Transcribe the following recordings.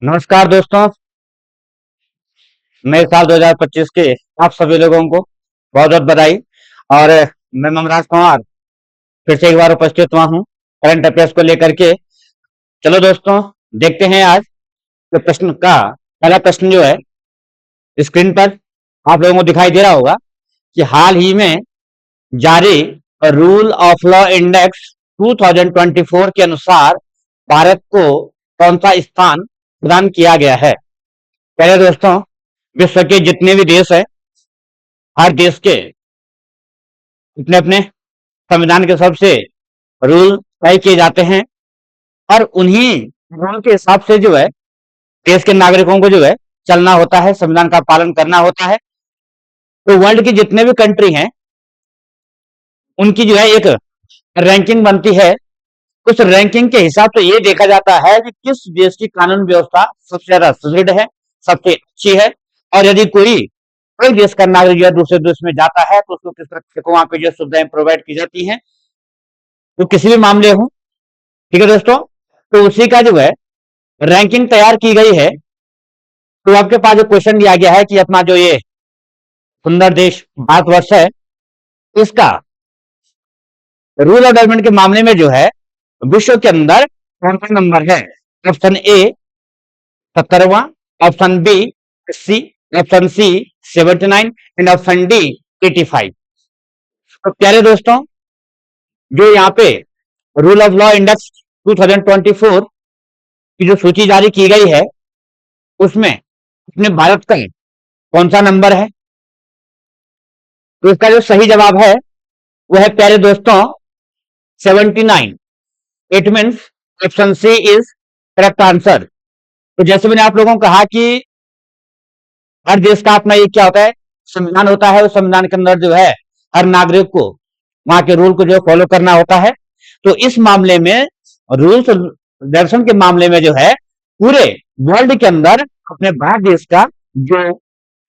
नमस्कार दोस्तों। नए साल 2025 के आप सभी लोगों को बहुत बहुत बधाई। और मैं ममराज कुमार फिर से एक बार उपस्थित हुआ हूँ करंट अफेयर्स को लेकर के। चलो दोस्तों, देखते हैं आज के प्रश्न का पहला प्रश्न जो है स्क्रीन पर आप लोगों को दिखाई दे रहा होगा कि हाल ही में जारी रूल ऑफ लॉ इंडेक्स 2024 के अनुसार भारत को कौन सा स्थान प्रदान किया गया है। पहले दोस्तों, विश्व के जितने भी देश है, हर देश के अपने अपने संविधान के हिसाब से रूल तय किए जाते हैं और उन्हीं रूल के हिसाब से जो है देश के नागरिकों को जो है चलना होता है, संविधान का पालन करना होता है। तो वर्ल्ड की जितने भी कंट्री हैं उनकी जो है एक रैंकिंग बनती है। उस रैंकिंग के हिसाब से ये देखा जाता है कि किस देश की कानून व्यवस्था सबसे ज्यादा सुदृढ़ है, सबसे अच्छी है। और यदि कोई देश का नागरिक जो है दूसरे देश में जाता है तो उसको किस तरह से वहां पे जो सुविधाएं प्रोवाइड की जाती हैं, तो किसी भी मामले हो। ठीक है दोस्तों, तो उसी का जो है रैंकिंग तैयार की गई है। तो आपके पास जो क्वेश्चन दिया गया है कि अपना जो ये सुंदर देश भारतवर्ष है, इसका रूल ऑफ डेवलपमेंट के मामले में जो है विश्व के अंदर कौन सा नंबर है। ऑप्शन ए 70वां, option B 80, option C 79 and option D 85। तो प्यारे दोस्तों, जो यहाँ पे रूल ऑफ लॉ इंडेक्स 2024 की जो सूची जारी की गई है उसमें अपने भारत का कौन सा नंबर है, तो इसका जो सही जवाब है वह है प्यारे दोस्तों 79। It means option C is correct answer. तो जैसे मैंने आप लोगों को कहा कि हर देश का अपना एक क्या होता है, संविधान होता है। उस संविधान के अंदर जो है हर नागरिक को वहां के रूल को जो फॉलो करना होता है। तो इस मामले में रूल्स रेगुलेशन के मामले में जो है पूरे वर्ल्ड के अंदर अपने भारत देश का जो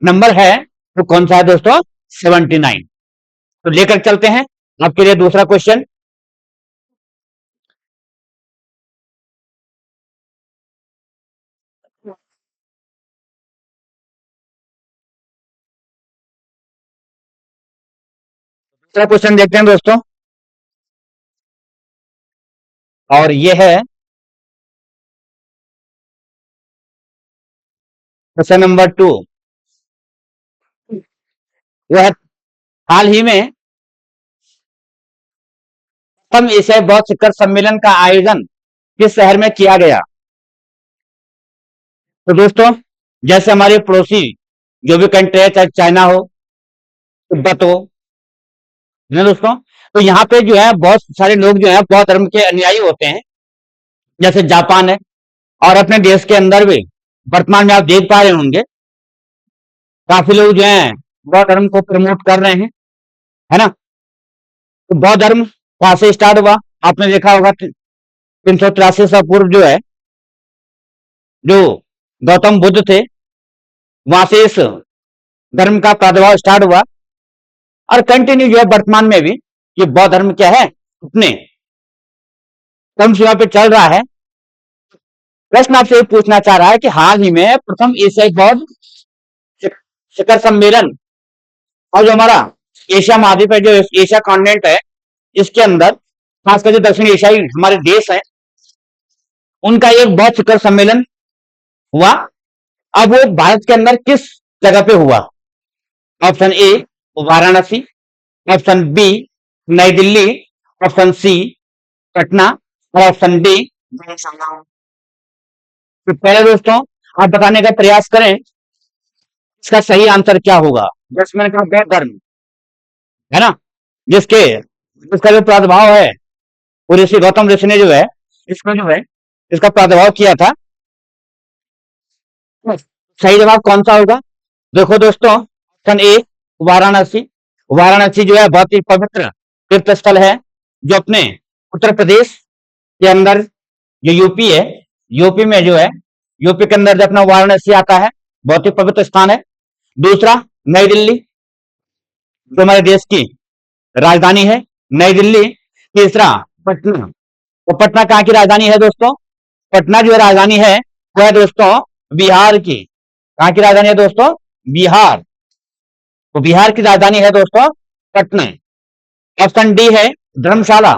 नंबर है वो कौन सा है दोस्तों, 79। तो लेकर चलते हैं आपके लिए दूसरा क्वेश्चन। दूसरा क्वेश्चन देखते हैं दोस्तों, और ये है क्वेश्चन नंबर 2। वह हाल ही में प्रथम एशियाई बौद्ध शिखर सम्मेलन का आयोजन किस शहर में किया गया। तो दोस्तों, जैसे हमारे पड़ोसी जो भी कंट्री है, चाहे चाइना हो, तिब्बत हो, है दोस्तों, तो यहाँ पे जो है बहुत सारे लोग जो है बौद्ध धर्म के अनुयायी होते हैं, जैसे जापान है। और अपने देश के अंदर भी वर्तमान में आप देख पा रहे होंगे काफी लोग जो है बौद्ध धर्म को प्रमोट कर रहे हैं, है ना। तो बौद्ध धर्म वहां से स्टार्ट हुआ, आपने देखा होगा 383 से पूर्व जो है जो गौतम बुद्ध थे, वहां से इस धर्म का प्रादुर्भाव स्टार्ट हुआ और कंटिन्यू जो है वर्तमान में भी ये बौद्ध धर्म क्या है अपने क्रम सीमा पे चल रहा है। प्रश्न आपसे ये पूछना चाह रहा है कि हाल ही में प्रथम एशियाई बौद्ध शिखर सम्मेलन और जो हमारा एशिया महाद्वीप है, जो एशिया कॉन्टिनेंट है, इसके अंदर खासकर जो दक्षिण एशियाई हमारे देश है उनका एक बौद्ध शिखर सम्मेलन हुआ। अब वो भारत के अंदर किस जगह पे हुआ। Option A Varanasi, option B New Delhi, option C Patna और ऑप्शन डी। तो पहले दोस्तों आप बताने का प्रयास करें इसका सही आंसर क्या होगा। जैसे मैंने कहा बौद्ध धर्म है ना, जिसके जिसका जो प्रादुर्भाव है वो ऋषि गौतम ऋषि ने जो है इसमें जो है इसका प्रादुर्भाव किया था। सही जवाब कौन सा होगा, देखो दोस्तों, ऑप्शन ए वाराणसी। वाराणसी जो है बहुत ही पवित्र तीर्थ स्थल है जो अपने उत्तर प्रदेश के अंदर जो यूपी है, यूपी में जो है यूपी के अंदर जो अपना वाराणसी आता है, बहुत ही पवित्र स्थान है। दूसरा नई दिल्ली जो हमारे देश की राजधानी है, नई दिल्ली। तीसरा पटना, तो पटना कहाँ की राजधानी है दोस्तों, पटना जो है राजधानी है वो है दोस्तों बिहार की। कहाँ की राजधानी है दोस्तों? बिहार। तो बिहार की राजधानी है दोस्तों पटना। ऑप्शन डी है धर्मशाला।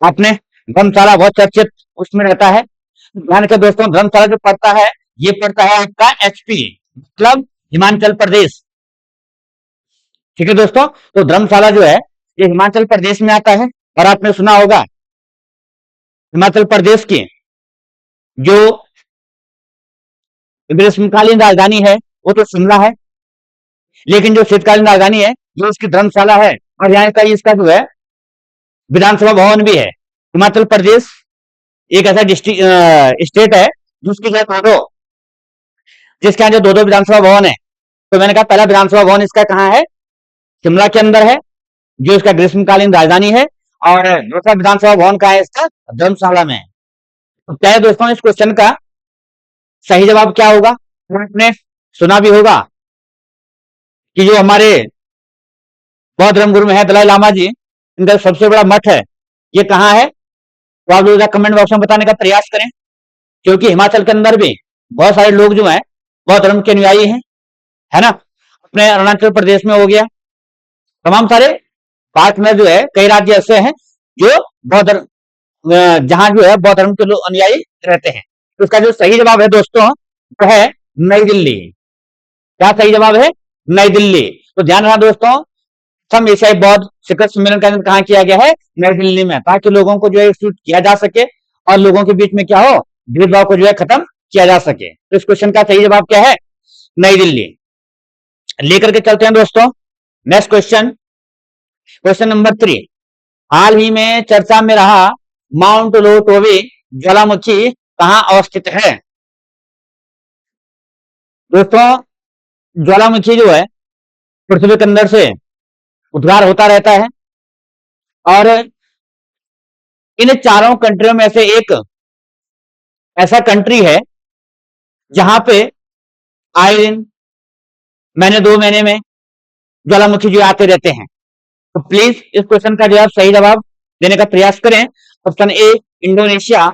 आपने धर्मशाला बहुत चर्चित उसमें रहता है। ध्यान रखिए दोस्तों, धर्मशाला जो पड़ता है ये पड़ता है आपका एचपी, मतलब हिमाचल प्रदेश। ठीक है दोस्तों, तो धर्मशाला जो है ये हिमाचल प्रदेश में आता है। और आपने सुना होगा हिमाचल प्रदेश की जो ग्रीष्मकालीन राजधानी है वो तो शिमला है, लेकिन जो शीतकालीन राजधानी है जो इसकी धर्मशाला है। और यहाँ का इसका जो है विधानसभा भवन भी है। हिमाचल प्रदेश एक ऐसा डिस्ट्रिक्ट स्टेट है जिसकी जो दो जिसके यहाँ जो दो विधानसभा भवन है। तो मैंने कहा पहला विधानसभा भवन इसका कहाँ है? शिमला के अंदर है, जो इसका ग्रीष्मकालीन राजधानी है। और दूसरा विधानसभा भवन कहाँ है इसका? धर्मशाला में। तो क्या है दोस्तों इस क्वेश्चन का सही जवाब क्या होगा? आपने सुना भी होगा कि जो हमारे बौद्ध धर्म गुरु में है दलाई लामा जी, इनका सबसे बड़ा मठ है ये कहाँ है? तो आप लोग कमेंट बॉक्स में बताने का प्रयास करें, क्योंकि हिमाचल के अंदर भी बहुत सारे लोग जो हैं बौद्ध धर्म के अनुयायी हैं, है ना। अपने अरुणाचल प्रदेश में हो गया, तमाम सारे भारत में जो है कई राज्य ऐसे हैं जो बौद्ध जहां जो है बौद्ध धर्म के लोग अनुयायी रहते हैं। तो इसका जो सही जवाब है दोस्तों वो है नई दिल्ली। क्या सही जवाब है? नई दिल्ली। तो ध्यान रखना दोस्तों, सम एशियाई बौद्ध शिखर सम्मेलन का आयोजन कहाँ किया गया है? नई दिल्ली में, ताकि लोगों को जो है एकजुट किया जा सके और लोगों के बीच में क्या हो, भेदभाव को जो है खत्म किया जा सके। तो इस क्वेश्चन का सही जवाब क्या है? नई दिल्ली। लेकर के चलते हैं दोस्तों नेक्स्ट क्वेश्चन, क्वेश्चन नंबर 3। हाल ही में चर्चा में रहा माउंट लोटोवी ज्वालामुखी कहाँ अवस्थित है? दोस्तों ज्वालामुखी जो है पृथ्वी के अंदर से उद्गार होता रहता है, और इन चारों कंट्रियों में से एक ऐसा कंट्री है जहां पे आए दिन महीने 2 महीने में ज्वालामुखी जो आते रहते हैं। तो प्लीज इस क्वेश्चन का जवाब सही जवाब देने का प्रयास करें। Option A Indonesia,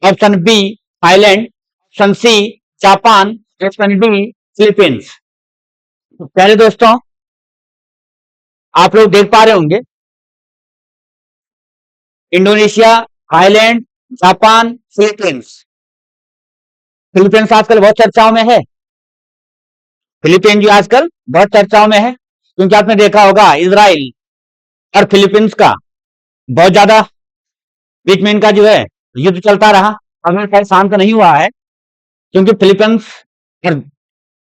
option B Thailand, option C Japan, option D Philippines. तो पहले दोस्तों आप लोग देख पा रहे होंगे Indonesia, Thailand, Japan, Philippines. Philippines आजकल बहुत चर्चाओं में है। फिलीपींस जो आजकल बहुत चर्चाओं में है, क्योंकि आपने देखा होगा इजराइल और फिलीपींस का बहुत ज्यादा बीच में इनका जो है युद्ध चलता रहा। अभी खैर शांत नहीं हुआ है, क्योंकि फिलीपींस और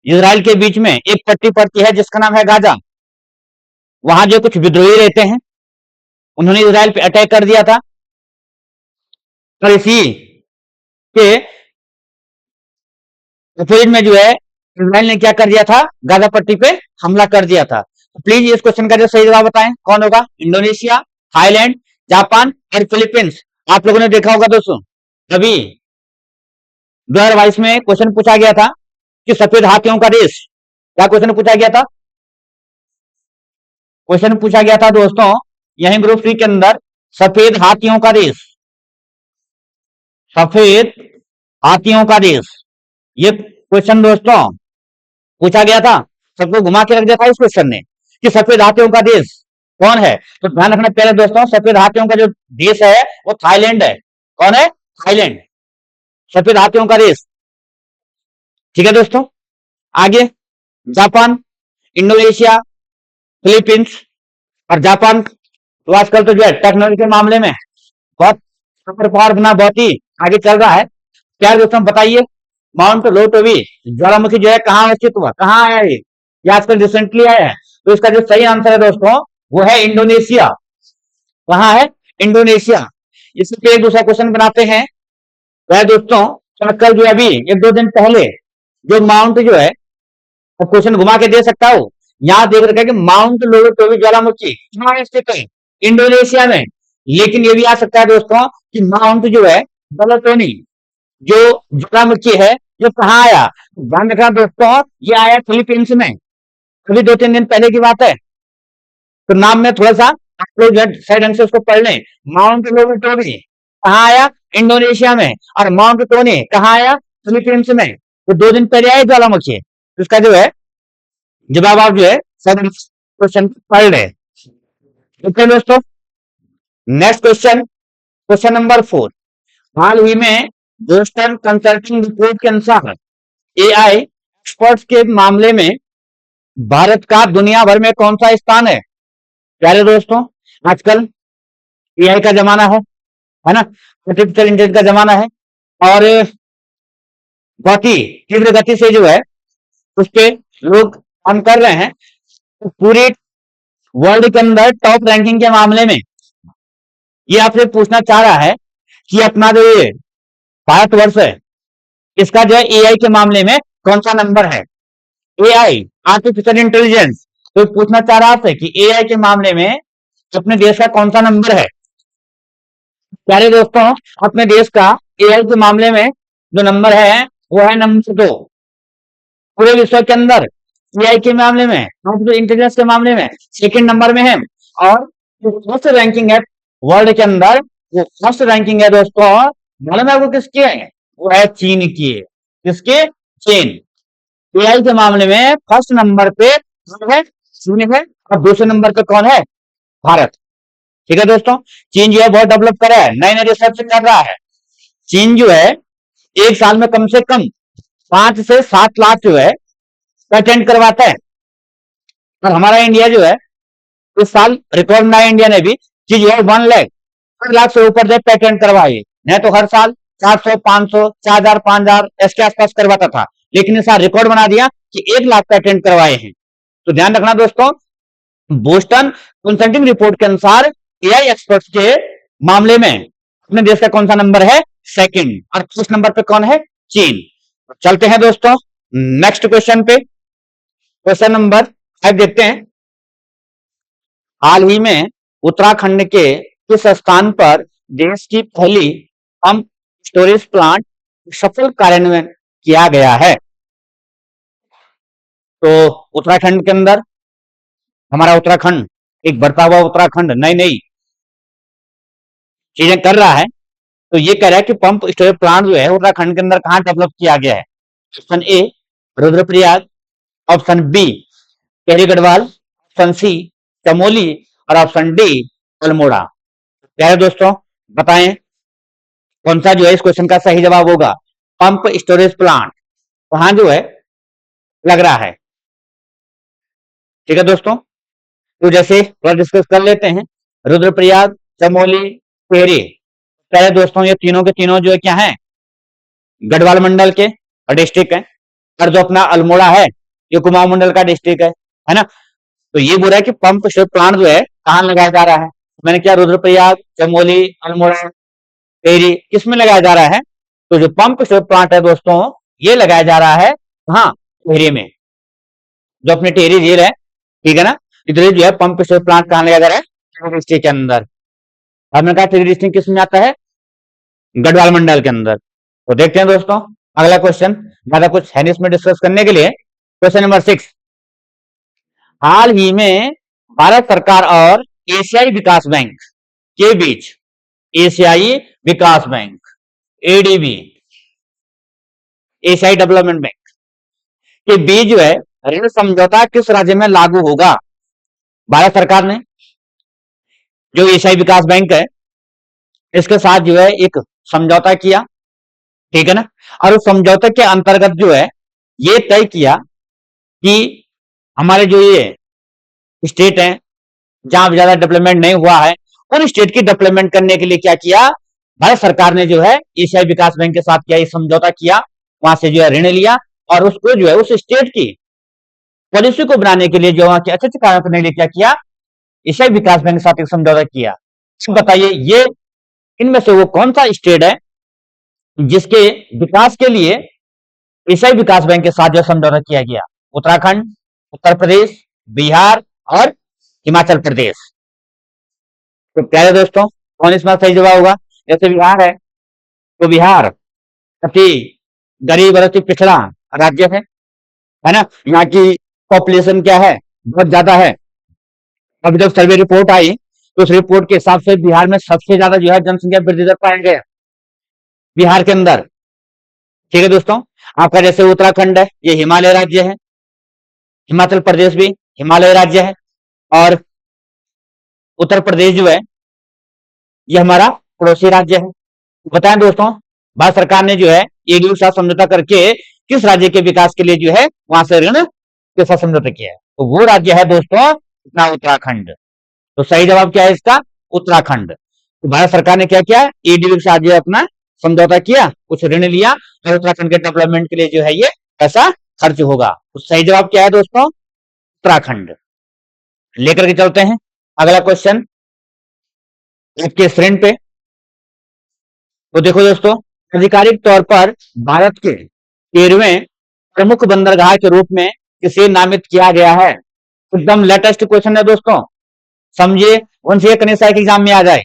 इजराइल के बीच में एक पट्टी पड़ती है जिसका नाम है गाजा। वहां जो कुछ विद्रोही रहते हैं उन्होंने इजराइल पे अटैक कर दिया था, और इसी के विपरीत में जो है इजराइल ने क्या कर दिया था, गाजा पट्टी पे हमला कर दिया था। तो प्लीज इस क्वेश्चन का जो सही जवाब बताएं कौन होगा? इंडोनेशिया, थाईलैंड, जापान और फिलीपींस। आप लोगों ने देखा होगा दोस्तों अभी 2022 में क्वेश्चन पूछा गया था कि सफेद हाथियों का देश। क्या क्वेश्चन पूछा गया था? क्वेश्चन पूछा गया था दोस्तों यही ग्रुप सी के अंदर, सफेद हाथियों का देश, सफेद हाथियों का देश। ये क्वेश्चन दोस्तों पूछा गया था, सबको घुमा के रख दिया था इस क्वेश्चन ने कि सफेद हाथियों का देश कौन है। तो ध्यान रखना पहले दोस्तों, सफेद हाथियों का जो देश है वो थाईलैंड है। कौन है? थाईलैंड, सफेद हाथियों का देश। ठीक है दोस्तों, आगे जापान, इंडोनेशिया, फिलीपींस। और जापान तो आजकल तो जो है टेक्नोलॉजी के मामले में बहुत सुपर पावर बना, बहुत ही आगे चल रहा है। क्या दोस्तों बताइए, माउंट लोटोवी ज्वालामुखी जो है कहाँ स्थित हुआ, कहाँ आया ये आजकल रिसेंटली आया है। तो इसका जो सही आंसर है दोस्तों वो है इंडोनेशिया। कहाँ है? इंडोनेशिया। इसी पे एक दूसरा क्वेश्चन बनाते हैं। वह दोस्तों कल जो अभी 1-2 दिन पहले जो माउंट जो है, क्वेश्चन घुमा के दे सकता हूं, यहां देख रखा है कि माउंट लोटोवी ज्वालामुखी कहाँ स्थित है? इंडोनेशिया में। लेकिन ये भी आ सकता है दोस्तों कि माउंट जो है लोटोनी जो ज्वालामुखी है जो कहाँ आया? ध्यान रखना दोस्तों ये आया फिलीपींस में, अभी 2-3 दिन पहले की बात है। तो नाम में थोड़ा सा आप लोग सही ढंग से उसको पढ़ लें। माउंट लोटोवी कहाँ आया? इंडोनेशिया में। और माउंट टोनी कहाँ आया? फिलीपींस में तो 2 दिन पहले आए ज्वालामुखी। तो इसका जो है जवाब आप जो है क्वेश्चन पढ़ रहे। ओके दोस्तों, नेक्स्ट क्वेश्चन, क्वेश्चन नंबर 4। हाल ही में बोस्टन कंसल्टिंग रिपोर्ट के अनुसार एआई एक्सपर्ट्स के मामले में भारत का दुनिया भर में कौन सा स्थान है? प्यारे दोस्तों, आजकल एआई का जमाना है ना, आर्टिफिशियल इंटेलिजेंस का जमाना है और बहुत ही तीव्र गति से जो है उस पे लोग काम कर रहे हैं। तो पूरे वर्ल्ड के अंदर टॉप रैंकिंग के मामले में ये आपसे पूछना चाह रहा है कि अपना जो ये भारतवर्ष है इसका जो है एआई के मामले में कौन सा नंबर है? एआई आर्टिफिशियल इंटेलिजेंस तो पूछना चाह रहा है कि एआई के मामले में अपने देश का कौन सा नंबर है? प्यारे दोस्तों, अपने देश का एआई के मामले में जो नंबर है वो है नंबर 2। पूरे विश्व के अंदर एआई के मामले में, आर्टिफिशियल इंटेलिजेंस के मामले में सेकंड नंबर में है। और जो फर्स्ट रैंकिंग है वर्ल्ड के अंदर, जो फर्स्ट रैंकिंग है दोस्तों, मालूम है आपको किसकी है? वो है चीन की। किसके? चीन। एआई के मामले में फर्स्ट नंबर पे है चीन है और दूसरे नंबर पे कौन है? भारत। ठीक है दोस्तों, चीन जो है बहुत डेवलप कर रहा है, नए नए रिसर्च कर रहा है। चीन जो है एक साल में कम से कम 5 से 7 लाख जो है पेटेंट करवाता है। और हमारा इंडिया जो है इस साल रिकॉर्ड बनाया इंडिया ने भी कि जो है 1 लाख से ऊपर जो पेटेंट करवाए। नहीं तो हर साल 400, 500, 4000, 5000 इसके आसपास करवाता था, लेकिन इस साल रिकॉर्ड बना दिया कि 1 लाख पेटेंट करवाए हैं। तो ध्यान रखना दोस्तों, बोस्टन कंसल्टिंग रिपोर्ट के अनुसार एआई एक्सपर्ट्स के मामले में अपने देश का कौन सा नंबर है? सेकंड। और फर्स्ट नंबर पे कौन है? चीन। चलते हैं दोस्तों नेक्स्ट क्वेश्चन पे। क्वेश्चन नंबर 5 देखते हैं। हाल ही में उत्तराखंड के किस स्थान पर देश की पहली पंप स्टोरेज प्लांट सफल कार्यान्वयन किया गया है? तो उत्तराखंड के अंदर, हमारा उत्तराखंड एक बढ़ता हुआ उत्तराखंड नई नई चीजें कर रहा है। तो ये कह रहा है कि पंप स्टोरेज प्लांट जो है उत्तराखंड के अंदर कहां डेवलप किया गया है? Option A Rudraprayag, option B Tehri Garhwal, option C Chamoli और ऑप्शन डी अल्मोड़ा। प्यारे दोस्तों, बताएं कौन सा जो है इस क्वेश्चन का सही जवाब होगा? पंप स्टोरेज प्लांट कहां जो है लग रहा है? ठीक है दोस्तों, तो जैसे थोड़ा डिस्कस कर लेते हैं। रुद्रप्रयाग, चमोली, टिहरी, प्यारे दोस्तों ये तीनों के तीनों जो है क्या है? गढ़वाल मंडल के डिस्ट्रिक्ट है। और जो अपना अल्मोड़ा है ये कुमाऊं मंडल का डिस्ट्रिक्ट है ना। तो ये बोल रहा है कि पंप स्टोरेज प्लांट जो है कहां लगाया जा रहा है? मैंने क्या रुद्रप्रयाग, चमोली, अल्मोड़ा, टिहरी किसमें लगाया जा रहा है? तो जो पंप स्टोरेज प्लांट है दोस्तों ये लगाया जा रहा है कहां? टिहरी में, जो अपनी टिहरी झील है। ठीक है ना, इधर जो है पंप स्टोरेज प्लांट कहां लगाया जा रहा है? टिहरी डिस्ट्रिक्ट के अंदर। हमने कहा टिहरी डिस्ट्रिक्ट किसमें आता है? गढ़वाल मंडल के अंदर। तो देखते हैं दोस्तों अगला क्वेश्चन, ज्यादा कुछ है नहीं इसमें डिस्कस करने के लिए। Question number 6। हाल ही में भारत सरकार और एशियाई विकास बैंक के बीच, एशियाई विकास बैंक एडीबी, एशियाई डेवलपमेंट बैंक के बीच जो है ऋण समझौता किस राज्य में लागू होगा? भारत सरकार ने जो एशियाई विकास बैंक है इसके साथ जो है एक समझौता किया। ठीक है ना, और उस समझौते के अंतर्गत जो है ये तय किया कि हमारे जो ये स्टेट है जहां ज्यादा डेवलपमेंट नहीं हुआ है उन स्टेट की डेवलपमेंट करने के लिए क्या किया? भारत सरकार ने जो है एशियाई विकास बैंक के साथ क्या ये समझौता किया, वहां से जो है ऋण लिया और उसको जो है उस स्टेट की पॉलिसी को बनाने के लिए जो वहां के अच्छे अच्छे कार्य करने के लिए क्या किया? एशियाई विकास बैंक के साथ एक समझौता किया। तो बताइए ये इनमें से वो कौन सा स्टेट है जिसके विकास के लिए एशियाई विकास बैंक के साथ जो समझौता किया गया? उत्तराखंड, उत्तर प्रदेश, बिहार और हिमाचल प्रदेश। तो प्यारे दोस्तों कौन इसमें सही जवाब होगा? जैसे बिहार है तो बिहार अति गरीब और अति पिछड़ा राज्य है ना। यहाँ की पॉपुलेशन क्या है? बहुत ज्यादा है। अभी जब सर्वे रिपोर्ट आई तो उस रिपोर्ट के हिसाब से बिहार में सबसे ज्यादा जो है जनसंख्या वृद्धि दर पाया गया बिहार के अंदर। ठीक है दोस्तों। आपका जैसे उत्तराखंड है, ये हिमालय राज्य है। हिमाचल प्रदेश भी हिमालय राज्य है। और उत्तर प्रदेश जो है ये हमारा पड़ोसी राज्य है। बताएं दोस्तों, भारत सरकार ने जो है एक साथ समझौता करके किस राज्य के विकास के लिए जो है वहां से ऋण के साथ समझौता किया है? तो वो राज्य है दोस्तों अपना उत्तराखंड। तो सही जवाब क्या है इसका? उत्तराखंड। तो भारत सरकार ने क्या किया? ईडब्ल्यू के साथ जो है अपना समझौता किया, कुछ ऋण लिया और उत्तराखंड के डेवलपमेंट के लिए जो है ये पैसा खर्च होगा। तो सही जवाब क्या है दोस्तों? उत्तराखंड। लेकर के चलते हैं अगला क्वेश्चन आपके स्क्रीन पे। तो देखो दोस्तों, आधिकारिक तौर पर भारत के 13वें प्रमुख बंदरगाह के रूप में किसे नामित किया गया है? एकदम लेटेस्ट क्वेश्चन है दोस्तों, समझिए। उनसे एक एसआई के एग्जाम में आ जाए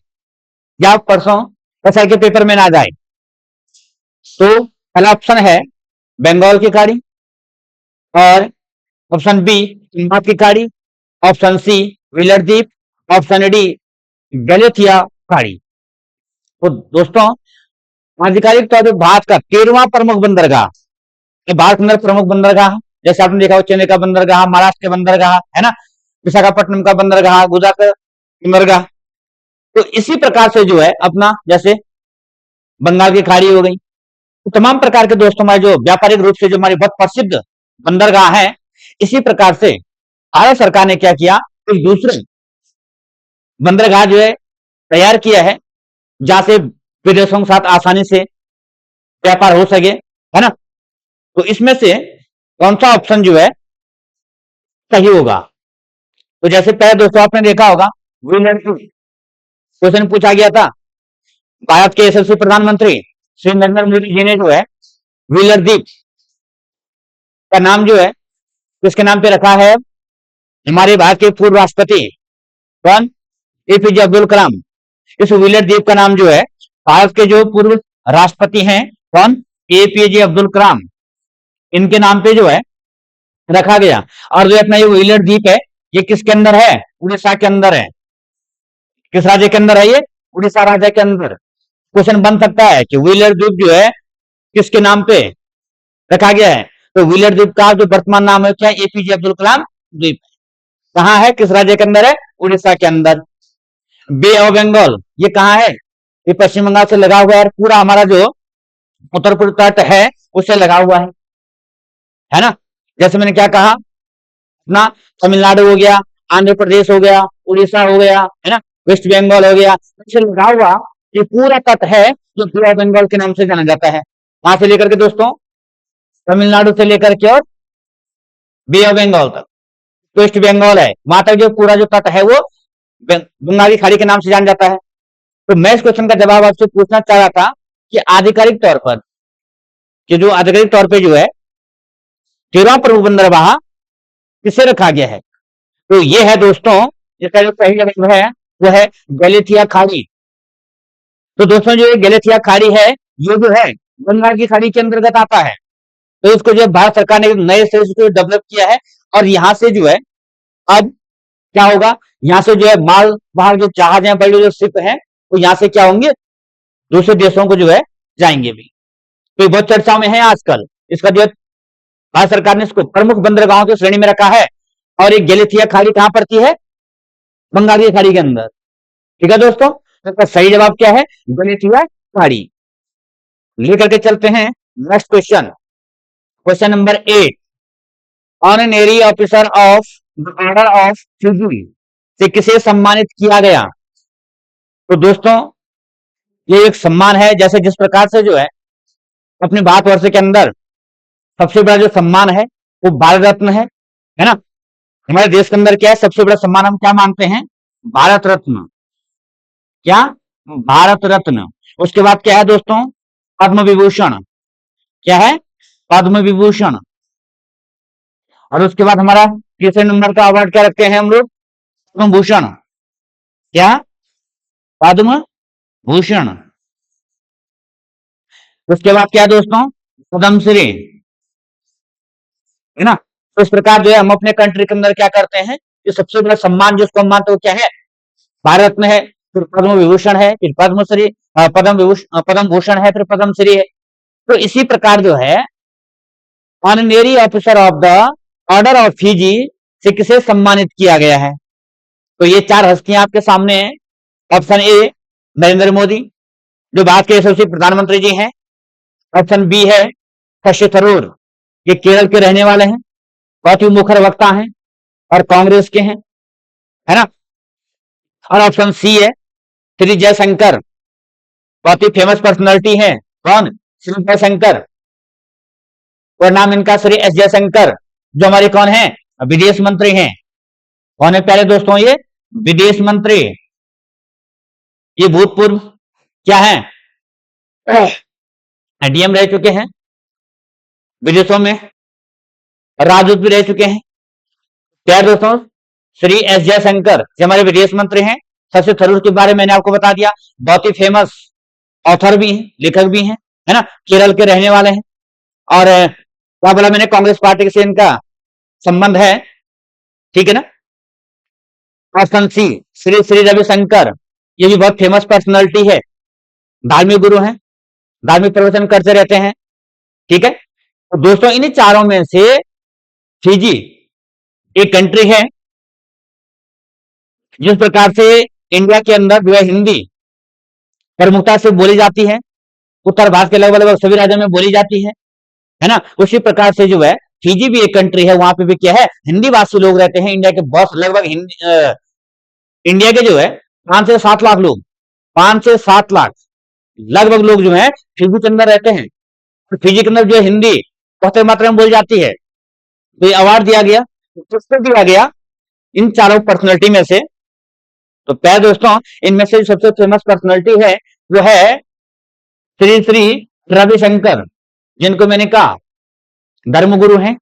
या परसों एसआई के पेपर में ना जाए। तो पहला ऑप्शन है बंगाल की खाड़ी, और ऑप्शन बी बंगाल की खाड़ी, ऑप्शन सी व्हीलर द्वीप, ऑप्शन डी गैलेथिया खाड़ी। तो दोस्तों, आधिकारिक तौर पर भारत का 13वां प्रमुख बंदरगाह, भारत के अंदर प्रमुख बंदरगाह जैसे आपने देखा चेन्नई का बंदरगाह, महाराष्ट्र के बंदरगाह है ना, विशाखापट्टनम का बंदरगाह, गुजरात का बंदरगाह। तो इसी प्रकार से जो है अपना जैसे बंगाल की खाड़ी हो गई। तो तमाम प्रकार के दोस्तों हमारे जो व्यापारिक रूप से जो हमारी बहुत प्रसिद्ध बंदरगाह है, इसी प्रकार से भारत सरकार ने क्या किया, एक दूसरे बंदरगाह जो है तैयार किया है जहां से विदेशों के साथ आसानी से व्यापार हो सके, है ना। तो इसमें से कौन सा ऑप्शन जो है सही होगा? तो जैसे पहले दोस्तों आपने देखा होगा क्वेश्चन पूछा गया था, भारत के यशस्वी प्रधानमंत्री श्री नरेंद्र मोदी जी ने जो है व्हीलर द्वीप का नाम जो है किसके नाम पे रखा है? हमारे भारत के पूर्व राष्ट्रपति कौन? एपीजे अब्दुल कलाम। इस व्हीलर द्वीप का नाम जो है भारत के जो पूर्व राष्ट्रपति हैं कौन? एपीजे अब्दुल कलाम, इनके नाम पे जो है रखा गया। और जो अपना ये व्हीलर द्वीप है ये किसके अंदर है? उड़ीसा के अंदर है। किस राज्य के अंदर है ये? उड़ीसा राज्य के अंदर। क्वेश्चन बन सकता है कि व्हीलर द्वीप जो है किसके नाम पे रखा गया है? तो व्हीलर द्वीप का जो वर्तमान नाम है क्या? एपीजे अब्दुल कलाम द्वीप। कहाँ है, किस राज्य के अंदर है? उड़ीसा के अंदर। बे ऑफ बंगाल ये कहाँ है? ये पश्चिम बंगाल से लगा हुआ है, पूरा हमारा जो उत्तर पूर्व तट है उससे लगा हुआ है ना। जैसे मैंने क्या कहा, अपना तमिलनाडु हो गया, आंध्र प्रदेश हो गया, उड़ीसा हो गया, है ना, वेस्ट बंगाल हो गया, इससे लगा हुआ ये पूरा तट है जो बे ऑफ बंगाल के नाम से जाना जाता है। वहां से लेकर के दोस्तों तमिलनाडु से लेकर के और बे ऑफ बंगाल तक वेस्ट बंगाल है, वहां तक जो पूरा जो तट है वो बंगाली खाड़ी के नाम से जाना जाता है। तो मैं इस क्वेश्चन का जवाब आपसे पूछना चाह रहा था कि आधिकारिक तौर पर कि जो आधिकारिक तौर पे जो है 13वां प्रमुख बंदरगाह किसे रखा गया है? तो ये है दोस्तों, इसका जो सही जवाब है वो है गैलेथिया खाड़ी। तो दोस्तों जो ये गैलेथिया खाड़ी है ये जो है बंगाल की खाड़ी के अंतर्गत आता है। तो इसको जो भारत सरकार ने नए से डेवलप किया है, और यहाँ से जो है अब क्या होगा, यहाँ से जो है माल बाहर जो जहाज है, बड़े जो शिप है, तो यहाँ से क्या होंगे, दूसरे देशों को जो है जाएंगे भी। तो ये बहुत चर्चा में है आजकल। इसका जो है भारत सरकार ने इसको प्रमुख बंदरगाहों की श्रेणी में रखा है। और एक गैलेथिया खाड़ी कहां पड़ती है? बंगाल की खाड़ी के अंदर। ठीक है दोस्तों, इसका सही जवाब क्या है? गैलेथिया खाड़ी। लेकर के चलते हैं next question, question number 8। Honorary officer of the order of Fuji से किसे सम्मानित किया गया? तो दोस्तों ये एक सम्मान है, जैसे जिस प्रकार से जो है अपने भारतवर्ष के अंदर सबसे बड़ा जो सम्मान है वो भारत रत्न है ना। हमारे देश के अंदर क्या है, सबसे बड़ा सम्मान हम क्या मानते हैं? भारत रत्न। क्या? भारत रत्न। उसके बाद क्या है दोस्तों? पद्म विभूषण। क्या है? पद्म विभूषण। और उसके बाद हमारा तीसरे नंबर का अवार्ड क्या रखते हैं हम लोग? पद्म भूषण। क्या? पद्म भूषण। उसके बाद क्या है दोस्तों? पद्मश्री, है ना। तो इस प्रकार जो है हम अपने कंट्री के अंदर क्या करते हैं, जो सबसे बड़ा सम्मान जिसको हम मानते हैं वो क्या है? भारत में है, फिर पद्म विभूषण है, फिर पद्मश्री, पद्म भूषण है, फिर पद्मश्री है। तो इसी प्रकार जो है honorary officer of the order of Fiji से किसे सम्मानित किया गया है? तो ये चार हस्तियां आपके सामने हैं। ऑप्शन ए नरेंद्र मोदी, जो भारत के यशस्वी प्रधानमंत्री जी हैं। ऑप्शन बी है शशि थरूर, ये केरल के रहने वाले हैं, बहुत ही मुखर वक्ता हैं और कांग्रेस के हैं, है ना। और ऑप्शन सी है श्री जयशंकर, बहुत ही फेमस पर्सनालिटी है। कौन? श्री जयशंकर, और नाम इनका श्री एस जयशंकर, जो हमारे कौन है? विदेश मंत्री हैं। कौन है प्यारे दोस्तों? ये विदेश मंत्री। ये भूतपूर्व क्या है? डीएम रह चुके हैं, विदेशों में राजदूत भी रह चुके हैं। प्यारे दोस्तों, श्री एस जयशंकर जो हमारे विदेश मंत्री हैं। शशि थरूर के बारे में मैंने आपको बता दिया, बहुत ही फेमस ऑथर भी हैं, लेखक भी हैं, है ना, केरल के रहने वाले हैं। और क्या बोला मैंने? कांग्रेस पार्टी से इनका संबंध है, ठीक है ना। ऑप्शन सी श्री श्री रविशंकर, ये भी बहुत फेमस पर्सनालिटी है, धार्मिक गुरु हैं, धार्मिक प्रवचन करते रहते हैं, ठीक है। तो दोस्तों इन्हीं चारों में से फिजी एक कंट्री है जिस प्रकार से इंडिया के अंदर जो है हिंदी प्रमुखता से बोली जाती है, उत्तर भारत के लगभग लगभग सभी राज्यों में बोली जाती है ना। उसी प्रकार से जो है फिजी भी एक कंट्री है, वहां पे भी क्या है? हिंदी भाषी लोग रहते हैं। इंडिया के बहुत लगभग इंडिया के जो है 5 से 7 लाख लोग, 5 से 7 लाख लगभग लोग जो है फिजी के अंदर रहते हैं। तो फिजी के अंदर जो है हिंदी बहुत मात्रा में बोली जाती है। तो ये अवार्ड दिया गया, किसको दिया गया? इन चारों पर्सनैलिटी में से। तो प्यारे दोस्तों, इनमें से सबसे फेमस पर्सनैलिटी है वो है श्री श्री रविशंकर, जिनको मैंने कहा धर्मगुरु हैं,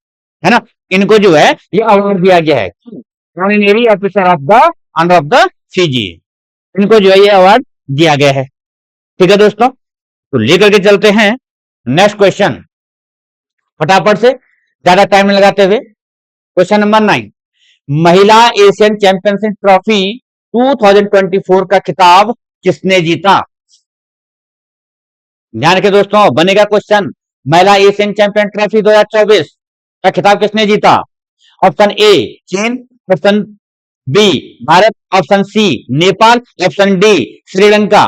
है ना। इनको जो है ये अवार्ड दिया गया है, honorary officer of the order of the Fiji, इनको जो है ये अवार्ड दिया गया है, ठीक है दोस्तों। तो लेकर के चलते हैं नेक्स्ट क्वेश्चन फटाफट से, ज्यादा टाइम नहीं लगाते हुए। क्वेश्चन नंबर 9, महिला एशियन चैंपियनशिप ट्रॉफी 2024 का खिताब किसने जीता? ध्यान के दोस्तों, बनेगा क्वेश्चन, महिला एशियन चैंपियन ट्रॉफी 2024 का खिताब किसने जीता? ऑप्शन ए चीन, option B Bharat, option C Nepal, option D Sri Lanka.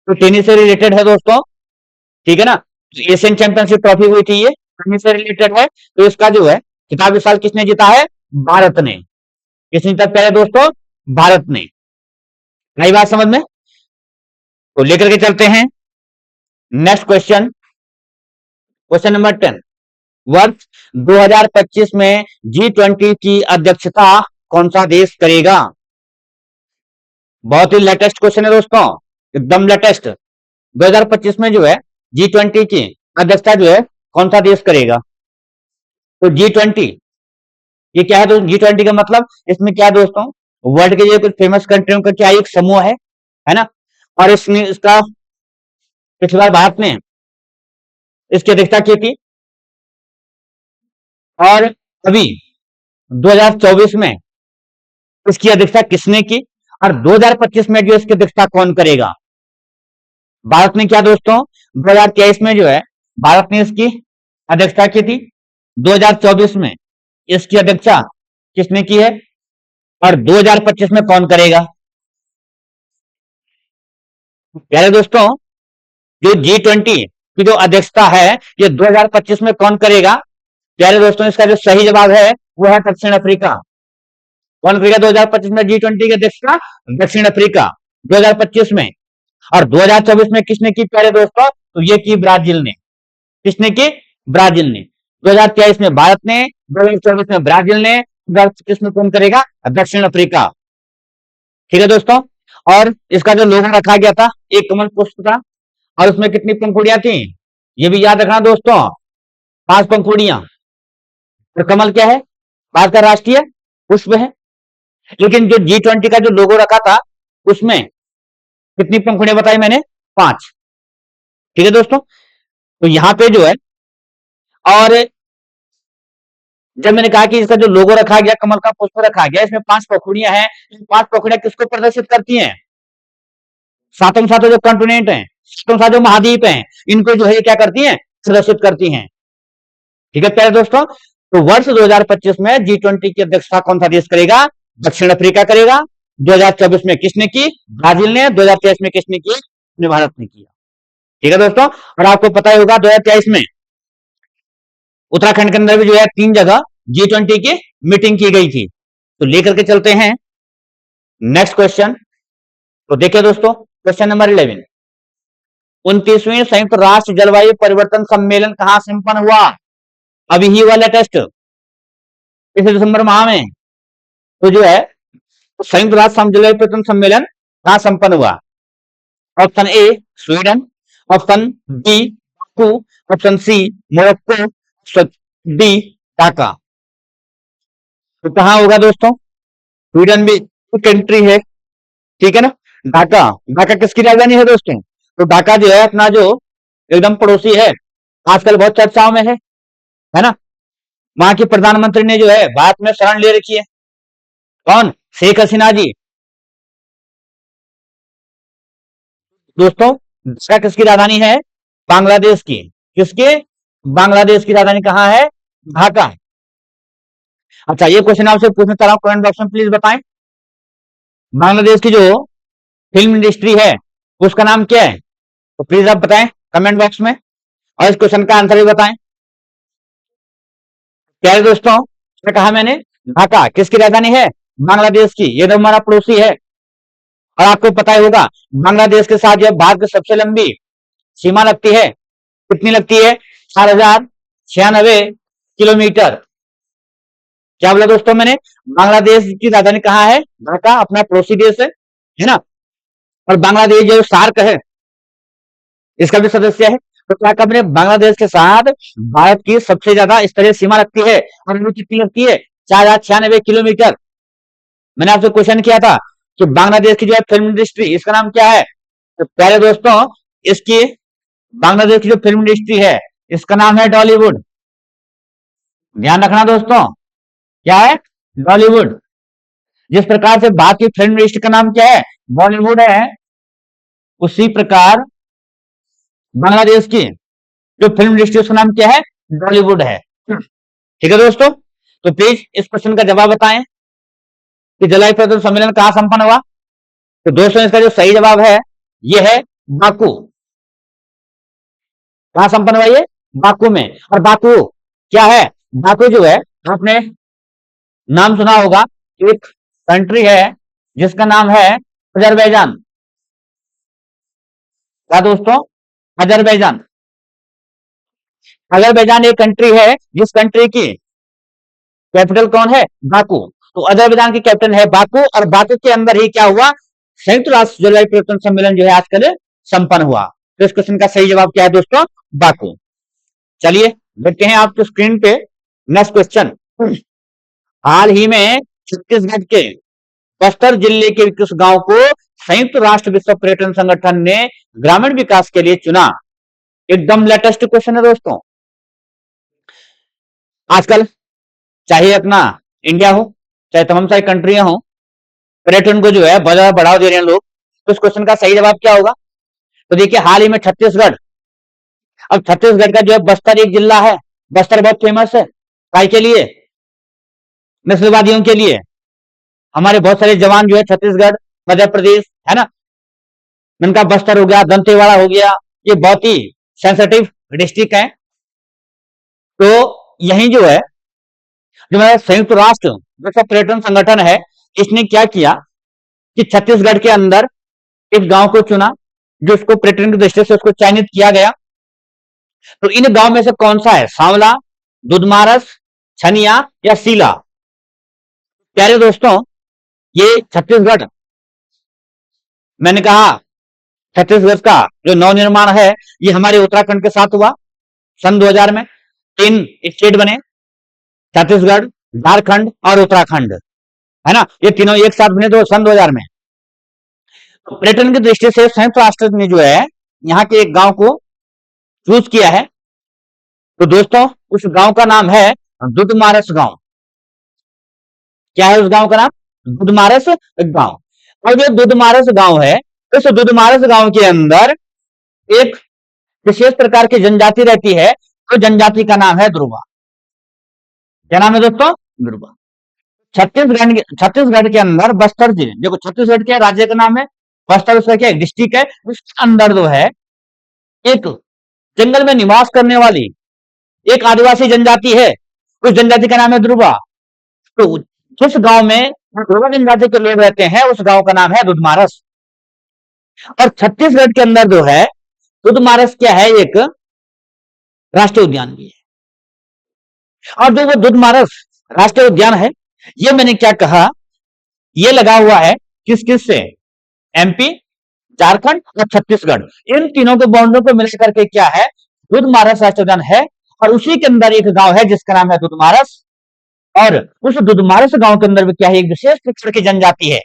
तो टेनिस से रिलेटेड है दोस्तों, ठीक है ना। एशियन चैंपियनशिप ट्रॉफी हुई थी, ये टेनिस से रिलेटेड है। तो इसका जो है खिताब इस साल किसने जीता है? भारत ने। किसने जीता प्यारे दोस्तों? भारत ने। नई बात समझ में? तो लेकर के चलते हैं नेक्स्ट क्वेश्चन, क्वेश्चन नंबर 10, वर्ष 2025 में G20 की अध्यक्षता कौन सा देश करेगा? बहुत ही लेटेस्ट क्वेश्चन है दोस्तों, एकदम लेटेस्ट। 2025 में जो है G20 की अध्यक्षता जो है कौन सा देश करेगा? तो G20 ये क्या है दोस्तों? G20 का मतलब इसमें क्या है दोस्तों? वर्ल्ड के जो कुछ फेमस कंट्रियों का क्या एक समूह है ना। और इसमें इसका पिछली बार भारत ने इसकी अध्यक्षता की थी, और अभी 2024 में इसकी अध्यक्षता किसने की, और 2025 में जो इसकी अध्यक्षता कौन करेगा? भारत ने क्या दोस्तों 2023 में जो है भारत ने इसकी अध्यक्षता की थी, 2024 में इसकी अध्यक्षता किसने की है, और 2025 में कौन करेगा? प्यारे दोस्तों, जो G20 की जो अध्यक्षता है ये 2025 में कौन करेगा? प्यारे दोस्तों, इसका जो सही जवाब है वो है दक्षिण अफ्रीका। कौन करेगा 2025 में G20 की अध्यक्षता? दक्षिण अफ्रीका 2025 में। और 2024 में किसने की प्यारे दोस्तों? तो ये की ब्राजील ने। किसने की? ब्राजील ने। 2023 में भारत ने, 2024 में ब्राजील ने, 2025 में कौन करेगा? दक्षिण अफ्रीका, ठीक है दोस्तों। और इसका जो लोगो रखा गया था एक कमल पुष्प था, और उसमें कितनी पंखुड़ियां थी? ये भी याद रखना दोस्तों, 5 पंखुड़ियां। और कमल क्या है? भारत का राष्ट्रीय पुष्प है। लेकिन जो G20 का जो लोगो रखा था उसमें कितनी पंखुड़ियां बताई मैंने? 5, ठीक है दोस्तों। तो यहां पे जो है, और जब मैंने कहा कि इसका जो लोगो रखा गया, कमल का पुष्प रखा गया, इसमें 5 पंखुड़ियां हैं। 5 पंखुड़ियां किसको प्रदर्शित करती हैं? सातों जो कॉन्टिनेंट हैं, कौन सा जो महाद्वीप है इनको जो है क्या करती हैं, प्रदर्शित करती हैं। ठीक है प्यारे दोस्तों, तो वर्ष 2025 में G20 की अध्यक्षता कौन सा देश करेगा, दक्षिण अफ्रीका करेगा। 2024 में किसने की, ब्राजील ने। 2023 में किसने की, अपने भारत ने किया। ठीक है दोस्तों, और आपको पता ही होगा 2023 में उत्तराखंड के अंदर भी जो है 3 जगह G20 की मीटिंग की गई थी। तो लेकर के चलते हैं नेक्स्ट क्वेश्चन। तो देखिए दोस्तों, क्वेश्चन नंबर 11, 29वीं संयुक्त राष्ट्र जलवायु परिवर्तन सम्मेलन कहां संपन्न हुआ। अभी ही हुआ लेटेस्ट, इस दिसंबर माह में। तो जो है संयुक्त राष्ट्र जलवायु परिवर्तन सम्मेलन कहां संपन्न हुआ। Option A Sweden, option B Baku, option C Morocco, option D Dhaka. तो कहां होगा दोस्तों, स्वीडन भी कंट्री है, ठीक है ना। ढाका, ढाका किसकी राजधानी है दोस्तों, तो ढाका जो है अपना जो एकदम पड़ोसी है, आजकल बहुत चर्चाओं में है ना। वहां की प्रधानमंत्री ने जो है भारत में शरण ले रखी है, कौन, शेख हसीना जी। दोस्तों ढाका किसकी राजधानी है, बांग्लादेश की। किसके, बांग्लादेश की राजधानी कहां है, ढाका। अच्छा ये क्वेश्चन आपसे पूछना चाह रहा हूं, कमेंट बॉक्स में प्लीज बताएं, बांग्लादेश की जो फिल्म इंडस्ट्री है उसका नाम क्या है। तो प्लीज आप बताएं कमेंट बॉक्स में, और इस क्वेश्चन का आंसर भी बताएं। प्यारे दोस्तों, क्या कहा मैंने, ढाका किसकी राजधानी है, बांग्लादेश की। ये तो हमारा पड़ोसी है, और आपको पता ही होगा बांग्लादेश के साथ यह भारत की सबसे लंबी सीमा लगती है। कितनी लगती है, 4096 किलोमीटर। क्या बोला दोस्तों मैंने, बांग्लादेश की राजधानी कहाँ है, ढाका, अपना पड़ोसी देश है ना। और बांग्लादेश जो सार्क है इसका भी सदस्य है। तो क्या कहा मैंने, बांग्लादेश के साथ भारत की सबसे ज्यादा इस तरह सीमा लगती है, और वो कितनी लगती है, 4096 किलोमीटर। मैंने आपसे क्वेश्चन किया था कि बांग्लादेश की जो है फिल्म इंडस्ट्री, इसका नाम क्या है। तो प्यारे दोस्तों, इसकी बांग्लादेश की जो फिल्म इंडस्ट्री है इसका नाम है डॉलीवुड। ध्यान रखना दोस्तों, क्या है, डॉलीवुड। जिस प्रकार से भारत की फिल्म इंडस्ट्री का नाम क्या है, बॉलीवुड है, उसी प्रकार बांग्लादेश की जो फिल्म इंडस्ट्री उसका नाम क्या है, डॉलीवुड है। ठीक है दोस्तों, तो प्लीज इस क्वेश्चन का जवाब बताएं कि जलवायु परिवर्तन सम्मेलन कहां संपन्न हुआ। तो दोस्तों इसका जो सही जवाब है यह है बाकू। कहां संपन्न हुआ ये, बाकू में। और बाकू क्या है, बाकू जो है आपने नाम सुना होगा, एक कंट्री है जिसका नाम है अजरबैजान। क्या दोस्तों, अजरबैजान। अजरबैजान एक कंट्री है जिस कंट्री की कैपिटल कौन है, बाकू। तो अजरबैजान की कैपिटल है बाकू, और बाकू के अंदर ही क्या हुआ, संयुक्त राष्ट्र जलवायु परिवर्तन सम्मेलन जो है आजकल संपन्न हुआ। तो इस क्वेश्चन का सही जवाब क्या है दोस्तों, बाकू। चलिए देखते हैं आपको स्क्रीन पे नेक्स्ट क्वेश्चन। हाल ही में छत्तीसगढ़ के बस्तर जिले के किस गांव को संयुक्त राष्ट्र विश्व पर्यटन संगठन ने ग्रामीण विकास के लिए चुना। एकदम लेटेस्ट क्वेश्चन है दोस्तों। आजकल चाहे अपना इंडिया हो, चाहे तमाम सारी कंट्रियां हो, पर्यटन को जो है बढ़ावा दे रहे हैं लोग। तो इस क्वेश्चन का सही जवाब क्या होगा। तो देखिए हाल ही में छत्तीसगढ़, अब छत्तीसगढ़ का जो है बस्तर एक जिला है, बस्तर बहुत फेमस है काय के लिए, नस्लवादियों के लिए। हमारे बहुत सारे जवान जो है छत्तीसगढ़, मध्य प्रदेश है ना, इनका बस्तर हो गया, दंतेवाड़ा हो गया, ये बहुत ही सेंसिटिव डिस्ट्रिक्ट है। तो यही जो है जो संयुक्त राष्ट्र विश्व पर्यटन संगठन है, इसने क्या किया कि छत्तीसगढ़ के अंदर इस गांव को चुना, जो उसको पर्यटन की दृष्टि से उसको चयनित किया गया। तो इन गांव में से कौन सा है, सांवला, दुधमारस, छनिया या सीला। प्यारे दोस्तों, ये छत्तीसगढ़, मैंने कहा छत्तीसगढ़ का जो नवनिर्माण है ये हमारे उत्तराखंड के साथ हुआ सन 2000 में। 3 स्टेट बने, छत्तीसगढ़, झारखंड और उत्तराखंड, है ना। ये तीनों एक साथ बने तो सन 2000 में। तो पर्यटन की दृष्टि से संयुक्त राष्ट्र ने जो है यहाँ के एक गांव को चूज किया है। तो दोस्तों उस गांव का नाम है दुधमारस गांव। क्या है उस गांव का नाम, दुधमारस गांव। और जो दुधमारस गांव है, उस दुधमारस गांव के अंदर एक विशेष प्रकार की जनजाति रहती है, तो जनजाति का नाम है ध्रुवा। क्या नाम है दोस्तों? ध्रुवा। छत्तीसगढ़ के अंदर बस्तर जिले, देखो छत्तीसगढ़ के राज्य का नाम है बस्तर, उसका क्या डिस्ट्रिक्ट है, उसके अंदर जो है एक जंगल में निवास करने वाली एक आदिवासी जनजाति है, उस जनजाति का नाम है ध्रुवा। तो जिस गांव में ध्रुवा जनजाति के लोग रहते हैं, उस गांव का नाम है दुधमारस। और छत्तीसगढ़ के अंदर जो है दुधमारस क्या है, एक राष्ट्रीय उद्यान भी है। और जो वो दुधमारस राष्ट्रीय उद्यान है, ये मैंने क्या कहा, ये लगा हुआ है किस किस से, एमपी, झारखंड और छत्तीसगढ़, इन तीनों के बाउंड्री को मिलकर के क्या है, दुधमारस राष्ट्रीय उद्यान है। और उसी के अंदर एक गांव है जिसका नाम है दुधमारस, और उस दुधमारस गांव के अंदर भी क्या है, एक विशेष प्रकार की जनजाति है।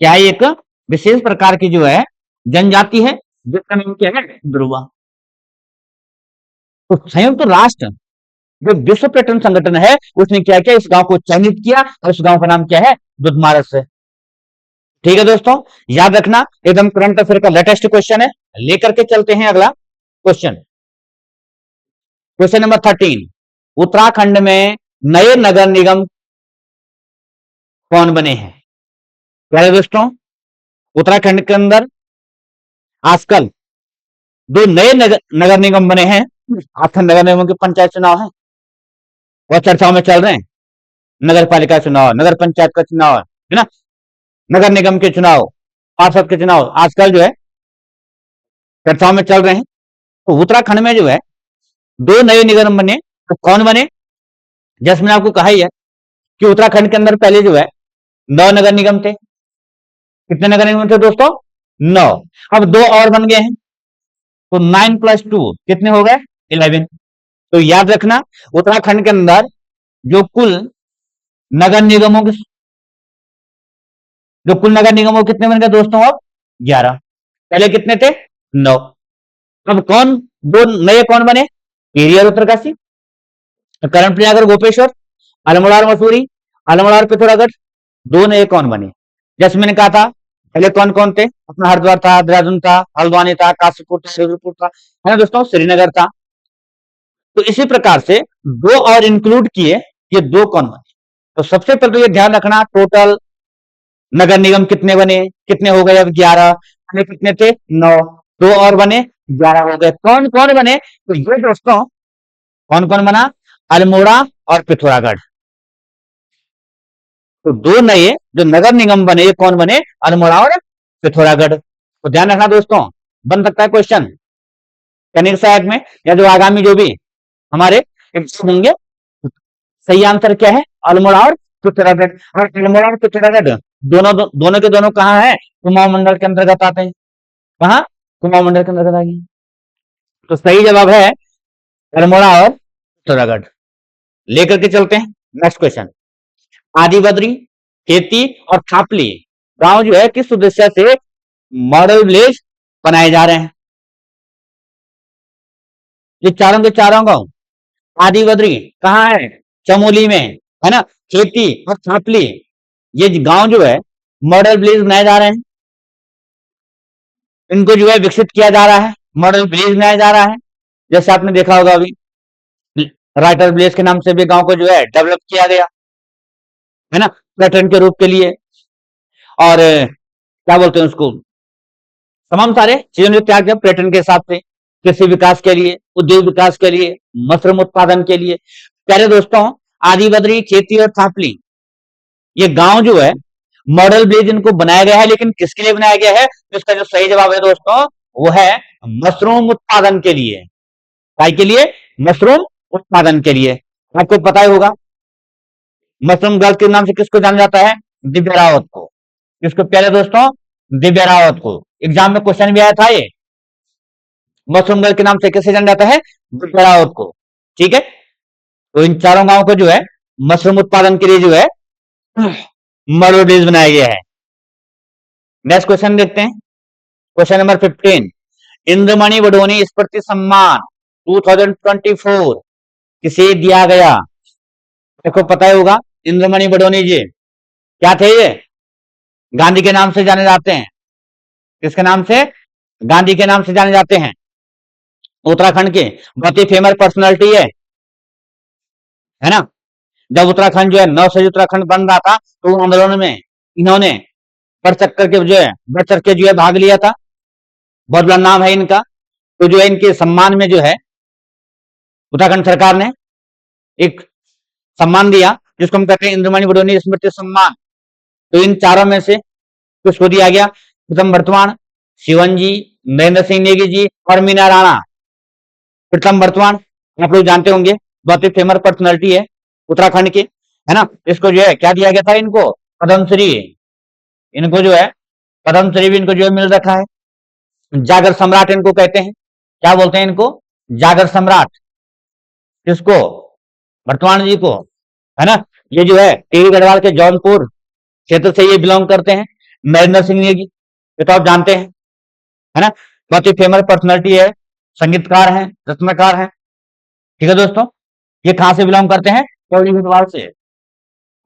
क्या है? एक विशेष प्रकार की जो है जनजाति है, जिसका नाम क्या है, ध्रुवा। तो संयुक्त राष्ट्र जो विश्व पर्यटन संगठन है, उसने क्या किया, इस गांव को चयनित किया और उस गांव का नाम क्या है, दुधमारस है। ठीक है दोस्तों, याद रखना, एकदम करंट अफेयर का लेटेस्ट क्वेश्चन है। लेकर के चलते हैं अगला क्वेश्चन। क्वेश्चन नंबर 13, उत्तराखंड में नए नगर निगम कौन बने हैं? प्यारे दोस्तों, उत्तराखंड के अंदर आजकल दो नए नगर निगम बने हैं। आजकल नगर निगमों के पंचायत चुनाव है और चर्चाओं में चल रहे हैं। नगर पालिका चुनाव, नगर पंचायत का चुनाव है ना, नगर निगम के चुनाव, पार्षद के चुनाव आजकल जो है चर्चाओं में चल रहे हैं। तो उत्तराखंड में जो है दो नए निगम बने, तो कौन बने? जैसे मैंने आपको कहा ही है कि उत्तराखंड के अंदर पहले जो है 9 नगर निगम थे। कितने नगर निगम थे दोस्तों? 9। अब 2 और बन गए हैं, तो 9 + 2 कितने हो गए? 11। तो याद रखना, उत्तराखंड के अंदर जो कुल नगर निगमों के कितने बन गए दोस्तों? अब 11। पहले कितने थे? 9। अब कौन दो नए कौन बने? टिहरी और उत्तरकाशी, करण प्रयाग, गोपेश्वर, अल्मोड़ा और मसूरी, अल्मोड़ा और पिथौरागढ़, दो नए कौन बने? जैसे मैंने कहा था पहले कौन कौन थे, अपना हरिद्वार था, देहरादून था, हल्द्वानी था, काशीपुर था, शिवपुर था, है ना दोस्तों, श्रीनगर था। तो इसी प्रकार से दो और इंक्लूड किए, ये दो कौन बने? तो सबसे पहले तो ये ध्यान रखना, टोटल नगर निगम कितने बने, कितने हो गए? अब 11। पहले कितने थे? 9। दो और बने, 11 हो गए। कौन कौन बने? तो ये दोस्तों कौन कौन बना? अल्मोड़ा और पिथौरागढ़। तो दो नए जो नगर निगम बने, ये कौन बने? अल्मोड़ा और पिथौरागढ़। तो ध्यान रखना दोस्तों, बन सकता है क्वेश्चन कनिक सहायक में, या जो आगामी जो भी हमारे एग्जाम होंगे। सही आंसर क्या है? अल्मोड़ा और पिथौरागढ़। और अल्मोड़ा और पिथौरागढ़ दोनों के दोनों कहाँ है? कुमाऊं मंडल के अंतर्गत आते हैं। कहा? कुमाऊं मंडल के अंतर्गत आ गए। तो सही जवाब है अल्मोड़ा और पिथौरागढ़। लेकर के चलते हैं नेक्स्ट क्वेश्चन। आदि बद्री, खेती और थापली गांव जो है किस उद्देश्य से मॉडल विलेज बनाए जा रहे हैं? ये चारों के चारों गांव, आदि बद्री कहाँ है? चमोली में, है ना। खेती और थापली, ये गांव जो है मॉडल विलेज बनाए जा रहे हैं। इनको जो है विकसित किया जा रहा है, मॉडल विलेज बनाया जा रहा है। जैसे आपने देखा होगा अभी राइटर विलेज के नाम से भी गांव को जो है डेवलप किया गया, है ना, पर्यटन के रूप के लिए। और क्या बोलते हैं उसको, तमाम सारे चीजों ने त्याग किया पर्यटन के हिसाब से, कृषि विकास के लिए, उद्योग विकास के लिए, मशरूम उत्पादन के लिए। प्यारे दोस्तों, आदि बद्री, खेती और थापली, ये गांव जो है मॉडल विलेज इनको बनाया गया है, लेकिन किसके लिए बनाया गया है? तो इसका जो सही जवाब है दोस्तों, वो है मशरूम उत्पादन के लिए। काय के लिए? मशरूम उत्पादन के लिए। आपको पता ही होगा मशरूम गर्ल के नाम से किसको जाना जाता है? दिव्या रावत को। किसको प्यारे दोस्तों? दिव्या रावत को। एग्जाम में क्वेश्चन भी आया था ये, मशरूम गर्ल के नाम से किसे जाना जाता है? दिव्या रावत को। ठीक है, तो इन चारों गांवों को जो है मशरूम उत्पादन के लिए जो है मॉडल विलेज बनाया गया है। नेक्स्ट क्वेश्चन देखते हैं, क्वेश्चन नंबर 15। इंद्रमणि बडोनी स्मृति सम्मान 2024 किसे दिया गया? देखो पता ही होगा, इंद्रमणि बडोनी जी क्या थे? ये गांधी के नाम से जाने जाते हैं। किसके नाम से? गांधी के नाम से जाने जाते हैं। उत्तराखंड के बहुत ही फेमस पर्सनालिटी है ना। जब उत्तराखंड जो है नव सही उत्तराखंड बन रहा था तो आंदोलन में इन्होंने बढ़ चढ़ करके जो है बढ़ चढ़ के जो है भाग लिया था। बहुत बड़ा नाम है इनका। तो जो है इनके सम्मान में जो है उत्तराखंड सरकार ने एक सम्मान दिया जिसको हम कहते हैं इंद्रमणि बडोनी स्मृति सम्मान। तो इन चारों में से किसको दिया गया? प्रथम वर्तमान शिवन जी, नरेंद्र सिंह नेगी जी और मीना राणा। प्रथम वर्तमान आप लोग जानते होंगे, बहुत ही फेमस पर्सनालिटी है उत्तराखंड के, है ना। इसको जो है क्या दिया गया था? इनको पद्मश्री, इनको जो है पद्मश्री भी इनको जो है मिल रखा है। जागर सम्राट इनको कहते हैं। क्या बोलते हैं इनको? जागर सम्राट। किसको? वर्तमान जी को, है ना। ये जो है टीवी गढ़वाल के जौनपुर क्षेत्र से ये बिलोंग करते हैं। नरेंद्र सिंह नेगी ये तो आप जानते हैं, है ना। बहुत ही फेमस पर्सनालिटी है, संगीतकार हैं, रचनाकार हैं। ठीक है दोस्तों, ये कहां से बिलोंग करते हैं? पौड़ी गढ़वाल से।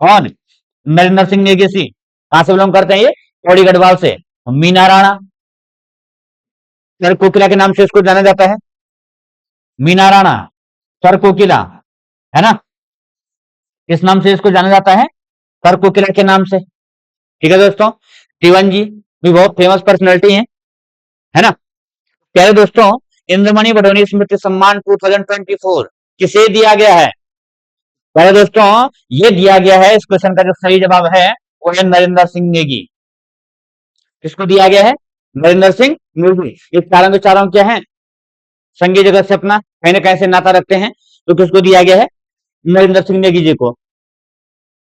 कौन? नरेंद्र सिंह नेगी कहां से बिलोंग करते हैं? ये पौड़ी गढ़वाल से। मीना राणा सर कोकिला के नाम से इसको जाना जाता है। मीना राणा सर कोकिला, है ना, इस नाम से इसको जाना जाता है, सर कोकिला के नाम से। ठीक है दोस्तों, शिवन जी भी बहुत फेमस पर्सनालिटी है ना। प्यारे दोस्तों, इंद्रमणि बडोनी स्मृति सम्मान 2024 किसे दिया गया है? प्यारे दोस्तों, ये दिया गया है, इस क्वेश्चन का जो सही जवाब है वो है नरेंद्र सिंह नेगी। किसको दिया गया है? नरेंद्र सिंह नेगी। ये चारों के चारों क्या है? संगीत जगत से अपना कहीं ना कहीं से नाता रखते हैं। तो किसको दिया गया है? नरेंद्र सिंह नेगी जी को।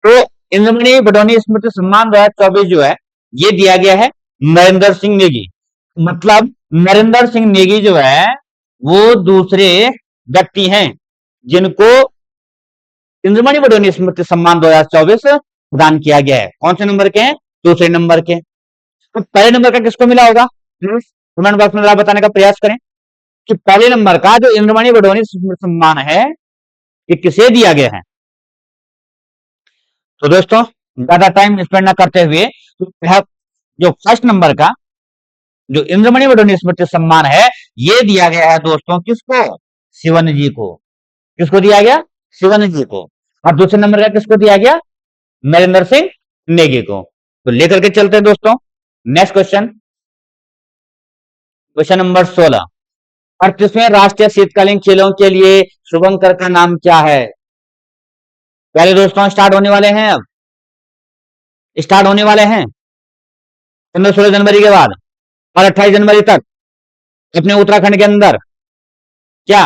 तो इंद्रमणि बडोनी स्मृति सम्मान 2024 जो है ये दिया गया है नरेंद्र सिंह नेगी। मतलब नरेंद्र सिंह नेगी जो है वो दूसरे व्यक्ति हैं जिनको इंद्रमणि बडोनी स्मृति सम्मान 2024 प्रदान किया गया है। कौन से नंबर के हैं? दूसरे नंबर के। तो पहले नंबर का किसको मिला होगा? प्लीज कमेंट बॉक्स में बताने का प्रयास करें कि पहले नंबर का जो इंद्रमणि बडोनी स्मृति सम्मान है ये किसे दिया गया है। तो दोस्तों, ज्यादा टाइम स्पेंड ना करते हुए जो फर्स्ट नंबर का जो इंद्रमणि बडोनी स्मृति सम्मान है ये दिया गया है दोस्तों किसको? शिवन जी को। किसको दिया गया? शिवन जी को। और दूसरे नंबर का किसको दिया गया? नरेंद्र सिंह नेगी को। तो लेकर के चलते हैं दोस्तों नेक्स्ट क्वेश्चन, क्वेश्चन नंबर 16। 38वें राष्ट्रीय शीतकालीन खेलों के लिए शुभंकर का नाम क्या है? पहले दोस्तों स्टार्ट होने वाले हैं, अब स्टार्ट होने वाले हैं 15-16 जनवरी के बाद और 28 जनवरी तक अपने उत्तराखंड के अंदर क्या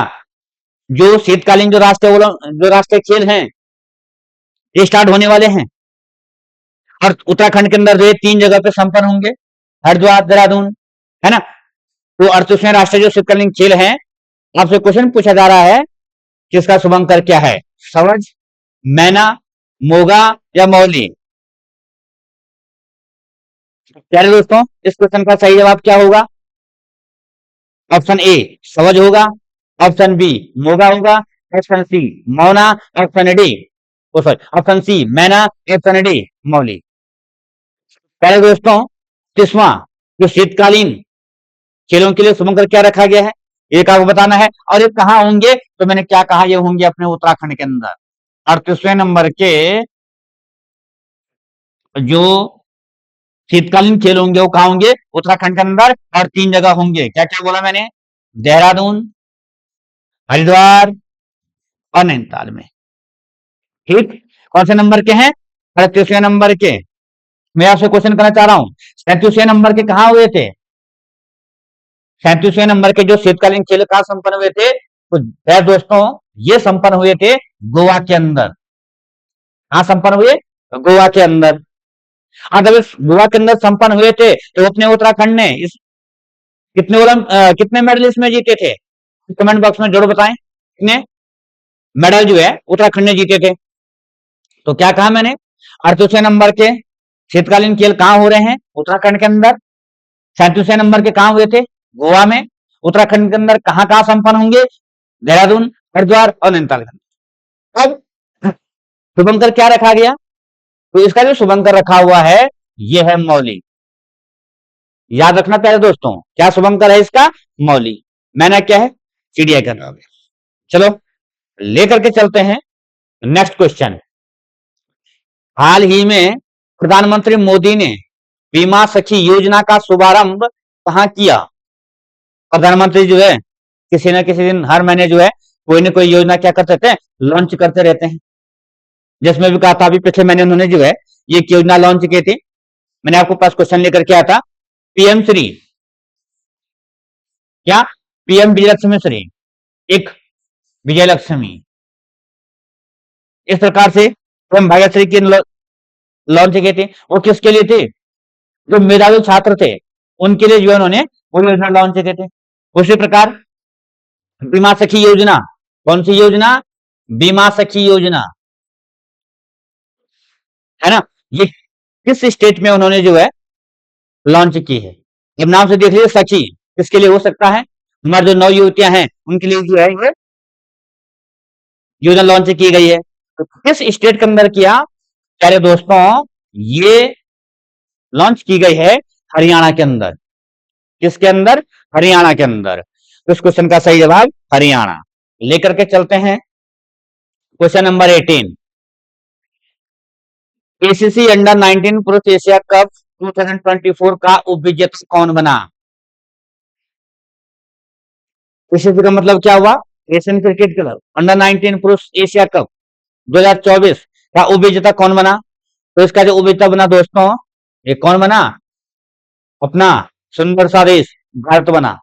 जो शीतकालीन जो राष्ट्रीय खेल हैं ये स्टार्ट होने वाले हैं। और उत्तराखंड के अंदर जो 3 जगह पे संपन्न होंगे, हरिद्वार, देहरादून, है ना। तो 38वें राष्ट्रीय जो शीतकालीन खेल हैं, आपसे क्वेश्चन पूछा जा रहा है कि इसका शुभंकर क्या है? सवज, मैना, मोगा या मौली? प्यारे दोस्तों, इस क्वेश्चन का सही जवाब क्या होगा? ऑप्शन ए सवज होगा, ऑप्शन बी मोगा होगा, ऑप्शन सी मौना, ऑप्शन डी ऑप्शन सी मैना, ऑप्शन डी मौली। प्यारे दोस्तों, 30वां जो शीतकालीन खेलों के लिए शुभंकर क्या रखा गया है एक आपको बताना है। और ये कहां होंगे? तो मैंने क्या कहा, ये होंगे अपने उत्तराखंड के अंदर। 38वें नंबर के जो शीतकालीन खेल होंगे वो कहां होंगे? उत्तराखंड के अंदर। और 3 जगह होंगे, क्या क्या बोला मैंने? देहरादून, हरिद्वार और नैनीताल में। ठीक, कौन से नंबर के हैं? 38वें नंबर के। मैं आपसे क्वेश्चन करना चाह रहा हूं 37वें नंबर के कहां हुए थे? 37वें नंबर के जो शीतकालीन खेल कहां संपन्न हुए थे? तो दोस्तों ये संपन्न हुए थे गोवा के अंदर। कहां संपन्न हुए? गोवा के अंदर। जब इस गोवा के अंदर संपन्न हुए थे तो अपने उत्तराखंड ने इस कितने मेडल इसमें जीते थे? कमेंट बॉक्स में जरूर बताएं कितने मेडल जो है उत्तराखंड ने जीते थे। तो क्या कहा मैंने? 38वें नंबर के शीतकालीन खेल कहां हो रहे हैं? उत्तराखंड के अंदर। 37वें नंबर के कहां हुए थे? गोवा में। उत्तराखंड के अंदर कहां कहां संपन्न होंगे? देहरादून, हरिद्वार और नैनीताल। अब शुभंकर क्या रखा गया? तो इसका जो शुभंकर रखा हुआ है ये है मौली। याद रखना प्यारे दोस्तों, क्या शुभंकर है इसका? मौली। मैंने क्या है? CDI करना होगा। चलो लेकर के चलते हैं नेक्स्ट क्वेश्चन। हाल ही में प्रधानमंत्री मोदी ने बीमा सखी योजना का शुभारंभ कहां किया? प्रधानमंत्री जो है किसी न किसी दिन हर महीने जो है कोई ना कोई योजना क्या करते रहते हैं, लॉन्च करते रहते हैं। जिसमें भी कहा था अभी पिछले महीने उन्होंने जो है ये योजना लॉन्च की थी। मैंने आपको पास क्वेश्चन लेकर के आया था, पीएम श्री क्या, पीएम विजय लक्ष्मी श्री, एक विजय लक्ष्मी, इस प्रकार से पीएम भाग्यश्री की लॉन्च किए थे। वो किसके लिए थे? जो मेधावी छात्र थे उनके लिए जो है उन्होंने वो योजना लॉन्च किए थे। उसी प्रकार बीमा सखी योजना, कौन सी योजना? बीमा सखी योजना, है ना। ये किस स्टेट में उन्होंने जो है लॉन्च की है? अब नाम से देख लीजिए, सखी किसके लिए हो सकता है? हमारे जो नौ युवतियां हैं उनके लिए जो है ये योजना लॉन्च की गई है। तो किस स्टेट के अंदर किया? प्यारे दोस्तों, ये लॉन्च की गई है हरियाणा के अंदर। किसके अंदर? हरियाणा के अंदर। तो इस क्वेश्चन का सही जवाब हरियाणा। लेकर के चलते हैं क्वेश्चन नंबर 18। एसीसी अंडर 19 पुरुष एशिया कप 2024 का उपविजेता कौन बना? एसीसी का मतलब क्या हुआ? एशियन क्रिकेट क्लब अंडर 19 पुरुष एशिया कप 2024 का उपविजेता कौन बना? तो इसका जो उपविजेता बना दोस्तों, ये कौन बना? अपना सुंदर सा देश भारत बना,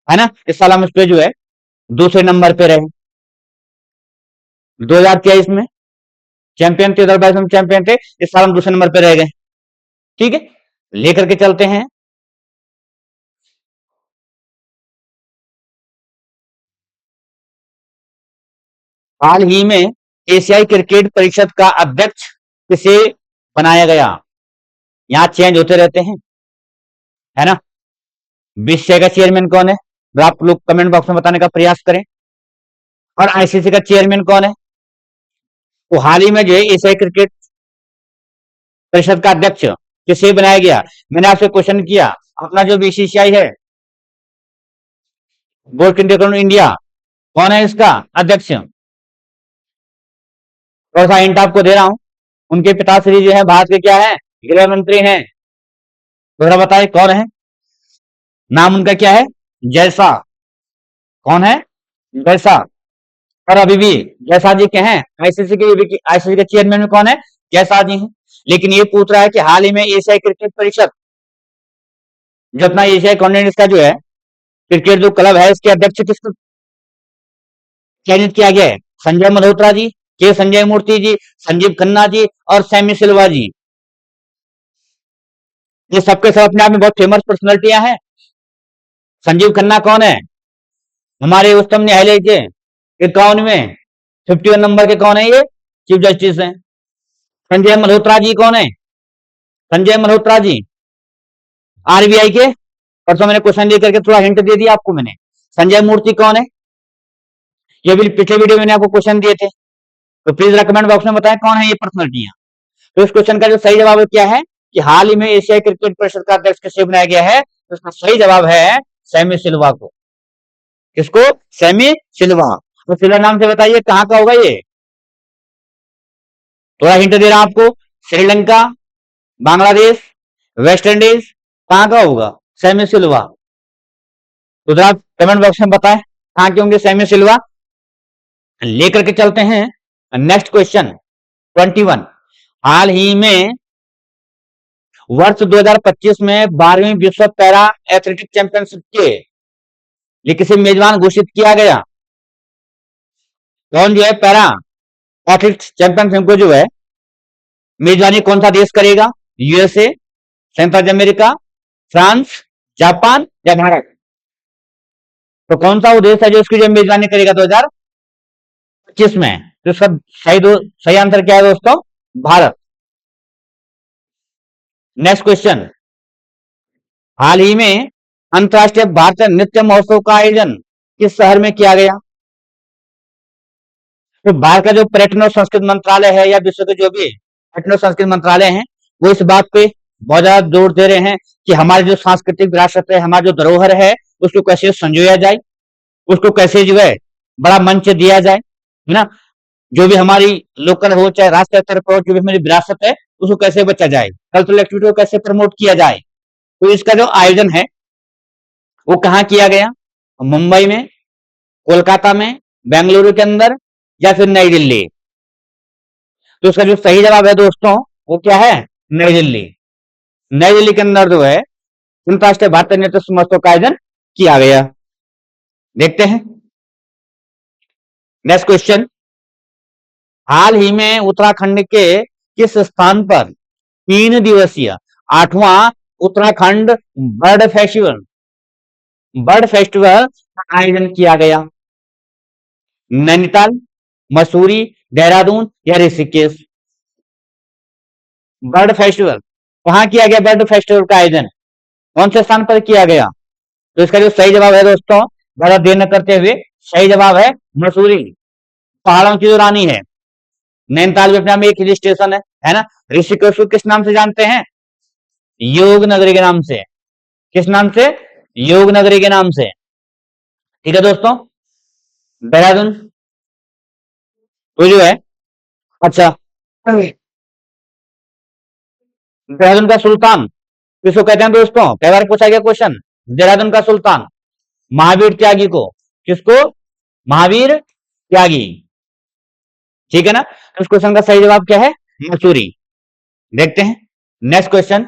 है ना। इस साल हम इस पे जो है दूसरे नंबर पे रहे। 2023 में चैंपियन थे, 2022 में चैंपियन थे, इस साल हम दूसरे नंबर पे रह गए। ठीक है, लेकर के चलते हैं हाल ही में एशियाई क्रिकेट परिषद का अध्यक्ष किसे बनाया गया? यहां चेंज होते रहते हैं, है ना। बीसीसीआई का चेयरमैन कौन है? आप लोग कमेंट बॉक्स में बताने का प्रयास करें। और आईसीसी का चेयरमैन कौन है? तो हाल ही में जो है एशियाई क्रिकेट परिषद का अध्यक्ष किसे बनाया गया? मैंने आपसे क्वेश्चन किया, अपना जो बीसीसीआई है, बोर्ड क्रिकेट इंडिया, कौन है इसका अध्यक्ष? थोड़ा सा हिंट आपको दे रहा हूं, उनके पिताश्री जो है भारत के क्या है? गृह मंत्री हैं। थोड़ा बताए कौन है? नाम उनका क्या है? जैसा। कौन है? जैसा। और अभी भी जैसा जी के हैं आईसीसी के चेयरमैन में कौन है? जैसा जी हैं। लेकिन ये पूछ रहा है कि हाल ही में एशियाई क्रिकेट परिषद, जो अपना एशियाई कॉन्टिनेंट इसका जो है क्रिकेट जो क्लब है, इसके अध्यक्ष किसको चयनित किया गया है? संजय मल्होत्रा जी, के संजय मूर्ति जी, संजीव खन्ना जी और सैमी सिल्वा जी। ये सबके सब अपने आप में बहुत फेमस पर्सनैलिटियां हैं। संजीव खन्ना कौन है? हमारे उच्चतम न्यायालय के 51 नंबर के कौन है? ये चीफ जस्टिस हैं। संजय मल्होत्रा जी कौन है? संजय मल्होत्रा जी आरबीआई के, परसों मैंने क्वेश्चन लेकर के थोड़ा हिंट दे दिया आपको मैंने। संजय मूर्ति कौन है? ये भी पिछले वीडियो में मैंने आपको क्वेश्चन दिए थे, तो प्लीज कमेंट बॉक्स में बताएं कौन है ये पर्सनैलिटियां। तो इस क्वेश्चन का जो सही जवाब क्या है कि हाल ही में एशियाई क्रिकेट परिषद का अध्यक्ष किसे बनाया गया है? तो इसका सही जवाब है सैमी सिल्वा को। किसको? सैमी सिल्वा। तो सिल्वा नाम से बताइए कहां का होगा ये? थोड़ा हिंट दे रहा हूं आपको, श्रीलंका, बांग्लादेश, वेस्ट इंडीज, कहां का होगा? सैमी सिल्वा। तो जरा कमेंट बॉक्स में बताएं कहां के होंगे सैमी सिल्वा। लेकर के चलते हैं नेक्स्ट क्वेश्चन 21। हाल ही में वर्ष 2025 में 12वीं विश्व पैरा एथलेटिक चैंपियनशिप के लिए किसे मेजबान घोषित किया गया? कौन जो है पैरा एथलेटिक्स चैंपियनशिप को जो है मेजबानी कौन सा देश करेगा? यूएसए, संयुक्त अमेरिका, फ्रांस, जापान या भारत? तो कौन सा वो देश है जो इसकी जो मेजबानी करेगा 2025 में? तो सब सही आंसर क्या है दोस्तों? भारत। Next question. हाल ही में अंतर्राष्ट्रीय भारतीय नृत्य महोत्सव का आयोजन किस शहर में किया गया? तो भारत का जो पर्यटन और संस्कृति मंत्रालय है या विश्व के जो भी पर्यटन और संस्कृति मंत्रालय हैं, वो इस बात पे बहुत ज्यादा जोर दे रहे हैं कि हमारी जो सांस्कृतिक विरासत है, हमारा जो धरोहर है, उसको कैसे संजोया जाए। उसको कैसे जो है बड़ा मंच दिया जाए, है ना। जो भी हमारी लोकल हो चाहे राष्ट्रीय स्तर पर हो, जो भी हमारी विरासत है उसको कैसे बचा जाए, कल्चरल एक्टिविटी को कैसे प्रमोट किया जाए। तो इसका जो आयोजन है वो कहाँ किया गया, मुंबई में, कोलकाता में, बेंगलुरु के अंदर, या फिर नई दिल्ली। तो इसका जो सही जवाब है दोस्तों वो क्या है, नई दिल्ली। नई दिल्ली के अंदर जो है अंतर्राष्ट्रीय भारतीय नृत्य महोत्सव का आयोजन किया गया। देखते हैं नेक्स्ट क्वेश्चन। हाल ही में उत्तराखंड के किस स्थान पर 3 दिवसीय 8वां उत्तराखंड बर्ड फेस्टिवल का आयोजन किया गया? नैनीताल, मसूरी, देहरादून या ऋषिकेश? बर्ड फेस्टिवल कहाँ किया गया, बर्ड फेस्टिवल का आयोजन कौन से स्थान पर किया गया? तो इसका जो सही जवाब है दोस्तों, ज्यादा देर न करते हुए सही जवाब है मसूरी, पहाड़ों की जो रानी है। नैनीताल भी अपने में एक हिल स्टेशन है ना। ऋषिकेश को किस नाम से जानते हैं, योग नगरी के नाम से। किस नाम से, योग नगरी के नाम से। ठीक है दोस्तों। देहरादून तो जो है, अच्छा, देहरादून का सुल्तान किसको कहते हैं दोस्तों, कई बार पूछा गया क्वेश्चन। देहरादून का सुल्तान महावीर त्यागी को, किसको, महावीर त्यागी। ठीक है ना। तो इस क्वेश्चन का सही जवाब क्या है, मसूरी। देखते हैं नेक्स्ट क्वेश्चन।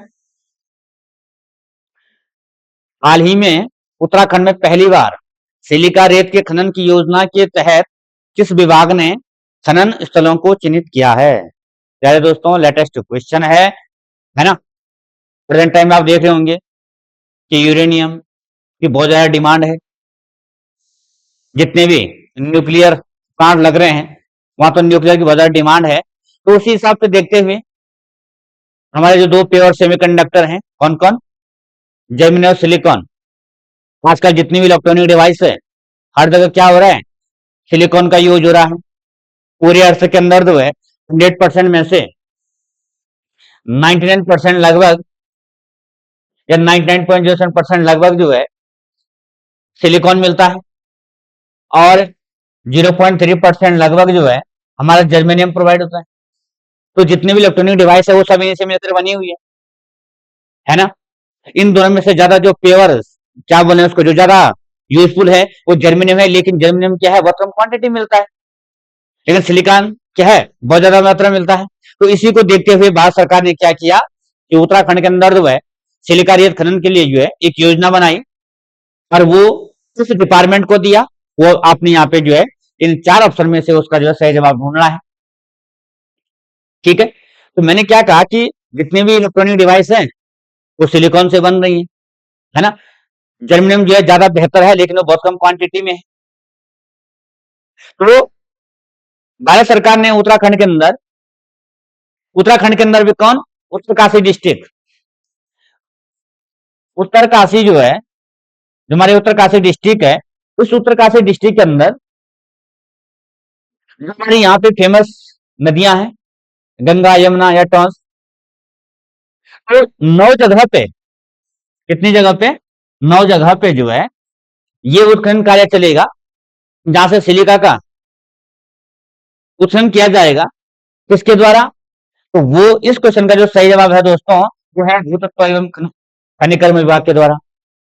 हाल ही में उत्तराखंड में पहली बार सिलिका रेत के खनन की योजना के तहत किस विभाग ने खनन स्थलों को चिन्हित किया है? प्यारे दोस्तों लेटेस्ट क्वेश्चन है ना। प्रेजेंट टाइम में आप देख रहे होंगे कि यूरेनियम की बहुत ज्यादा डिमांड है। जितने भी न्यूक्लियर प्लांट लग रहे हैं वहां तो न्यूक्लियर की बहुत ज्यादा डिमांड है। तो उसी हिसाब से देखते हुए हमारे जो दो प्योर सेमीकंडक्टर हैं, कौन कौन, जर्मेनियम और सिलिकॉन। आजकल जितनी भी इलेक्ट्रॉनिक डिवाइस है हर जगह क्या हो रहा है, सिलिकॉन का यूज हो रहा है। पूरे अर्थ के अंदर जो है 100% में से 99% लगभग या 99.07% लगभग जो है सिलिकॉन मिलता है, और 0.3% लगभग जो है हमारा जर्मेनियम प्रोवाइड होता है। तो जितने भी इलेक्ट्रॉनिक डिवाइस है वो सब इन्हीं से मिलकर बनी हुई है ना। इन दोनों में से ज्यादा जो प्योर क्या बोले उसको, जो ज्यादा यूजफुल है वो जर्मेनियम है। लेकिन जर्मेनियम क्या है, बहुत कम क्वांटिटी मिलता है। लेकिन सिलिकॉन क्या है, बहुत ज्यादा मात्रा मिलता है। तो इसी को देखते हुए भारत सरकार ने क्या किया कि उत्तराखंड के अंदर जो है सिलिका रेत खनन के लिए जो है एक योजना बनाई, और वो किस डिपार्टमेंट को दिया, वो आपने यहाँ पे जो है इन 4 ऑप्शन में से उसका जो है सही जवाब ढूंढना है। ठीक है। तो मैंने क्या कहा कि जितने भी इलेक्ट्रॉनिक डिवाइस हैं वो सिलिकॉन से बन रही है ना। जर्मेनियम जो है ज्यादा बेहतर है लेकिन वो बहुत कम क्वांटिटी में है। तो भारत सरकार ने उत्तराखंड के अंदर भी कौन, उत्तरकाशी डिस्ट्रिक्ट, उत्तरकाशी जो है, जो हमारे उत्तरकाशी डिस्ट्रिक्ट है, उस उत्तरकाशी डिस्ट्रिक्ट के अंदर जो हमारे यहाँ पे फेमस नदियां हैं, गंगा, यमुना या टॉन्स, तो 9 जगह पे, कितनी जगह पे, 9 जगह पे जो है ये उत्खनन कार्य चलेगा, जहां से सिलिका का उत्खनन किया जाएगा। किसके द्वारा, तो वो इस क्वेश्चन का जो सही जवाब है दोस्तों वो है भूतत्व एवं खनिकर्म विभाग के द्वारा।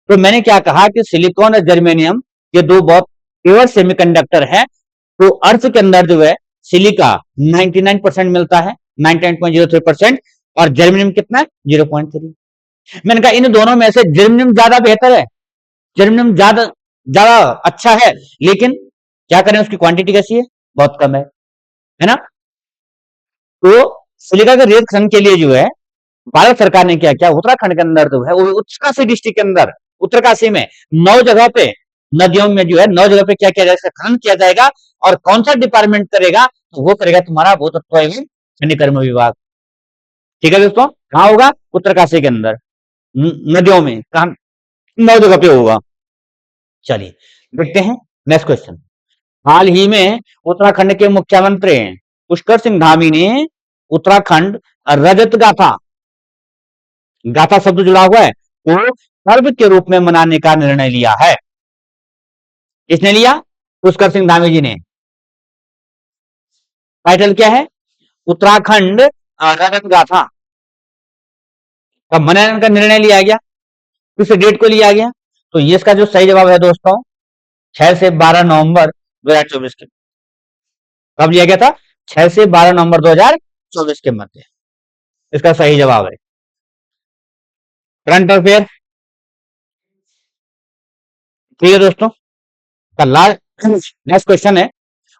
तो मैंने क्या कहा कि सिलिकॉन और जर्मेनियम ये दो बहुत प्योर सेमीकंडक्टर है। तो अर्थ के अंदर जो है सिलिका 99% मिलता है, 99.03%, और जर्मेनियम कितना है, 0.3। मैंने कहा इन दोनों में से जर्मेनियम ज्यादा बेहतर है, जर्मेनियम ज्यादा ज्यादा अच्छा है, लेकिन क्या करें उसकी क्वांटिटी कैसी है, बहुत कम है ना। तो सिलिका के रेत खनन के लिए जो है भारत सरकार ने क्या किया, उत्तराखंड के अंदर जो है वो उत्तरकाशी डिस्ट्रिक्ट के अंदर, उत्तरकाशी में 9 जगह पे नदियों में जो है 9 जगह पे क्या किया जाएगा, खनन किया जाएगा। और कौन सा डिपार्टमेंट करेगा, तो वो करेगा तुम्हारा भूतत्व एवं खनिकर्म विभाग। ठीक है दोस्तों, कहां होगा, उत्तरकाशी के अंदर नदियों में, कहा 9 जगह पे होगा। चलिए देखते हैं नेक्स्ट क्वेश्चन। हाल ही में उत्तराखंड के मुख्यमंत्री पुष्कर सिंह धामी ने उत्तराखंड रजत गाथा, गाथा शब्द जुड़ा हुआ है, को पर्व के रूप में मनाने का निर्णय लिया है। किसने लिया? पुष्कर सिंह धामी जी ने। टाइटल क्या है? उत्तराखंड रणन गाथा। कब मनन का निर्णय लिया गया? किस डेट को लिया गया? तो ये इसका जो सही जवाब है दोस्तों 6 से 12 नवंबर 2024 के। कब लिया गया था? 6 से 12 नवंबर 2024 के मध्य। इसका सही जवाब है। करंट अफेयर, ठीक है दोस्तों। का लास्ट नेक्स्ट क्वेश्चन है,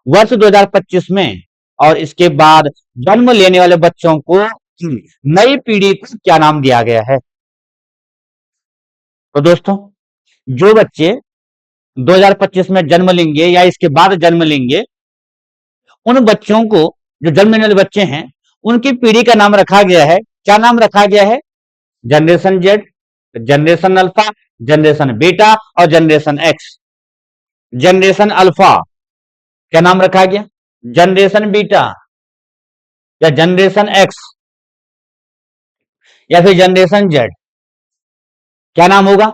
वर्ष 2025 में और इसके बाद जन्म लेने वाले बच्चों को नई पीढ़ी को क्या नाम दिया गया है? तो दोस्तों जो बच्चे 2025 में जन्म लेंगे या इसके बाद जन्म लेंगे, उन बच्चों को, जो जन्म लेने वाले बच्चे हैं, उनकी पीढ़ी का नाम रखा गया है। क्या नाम रखा गया है? Generation Z, generation alpha, generation beta और जनरेशन एक्स। जनरेशन अल्फा क्या नाम रखा गया? जनरेशन बीटा या जनरेशन एक्स या फिर जनरेशन जेड, क्या नाम होगा?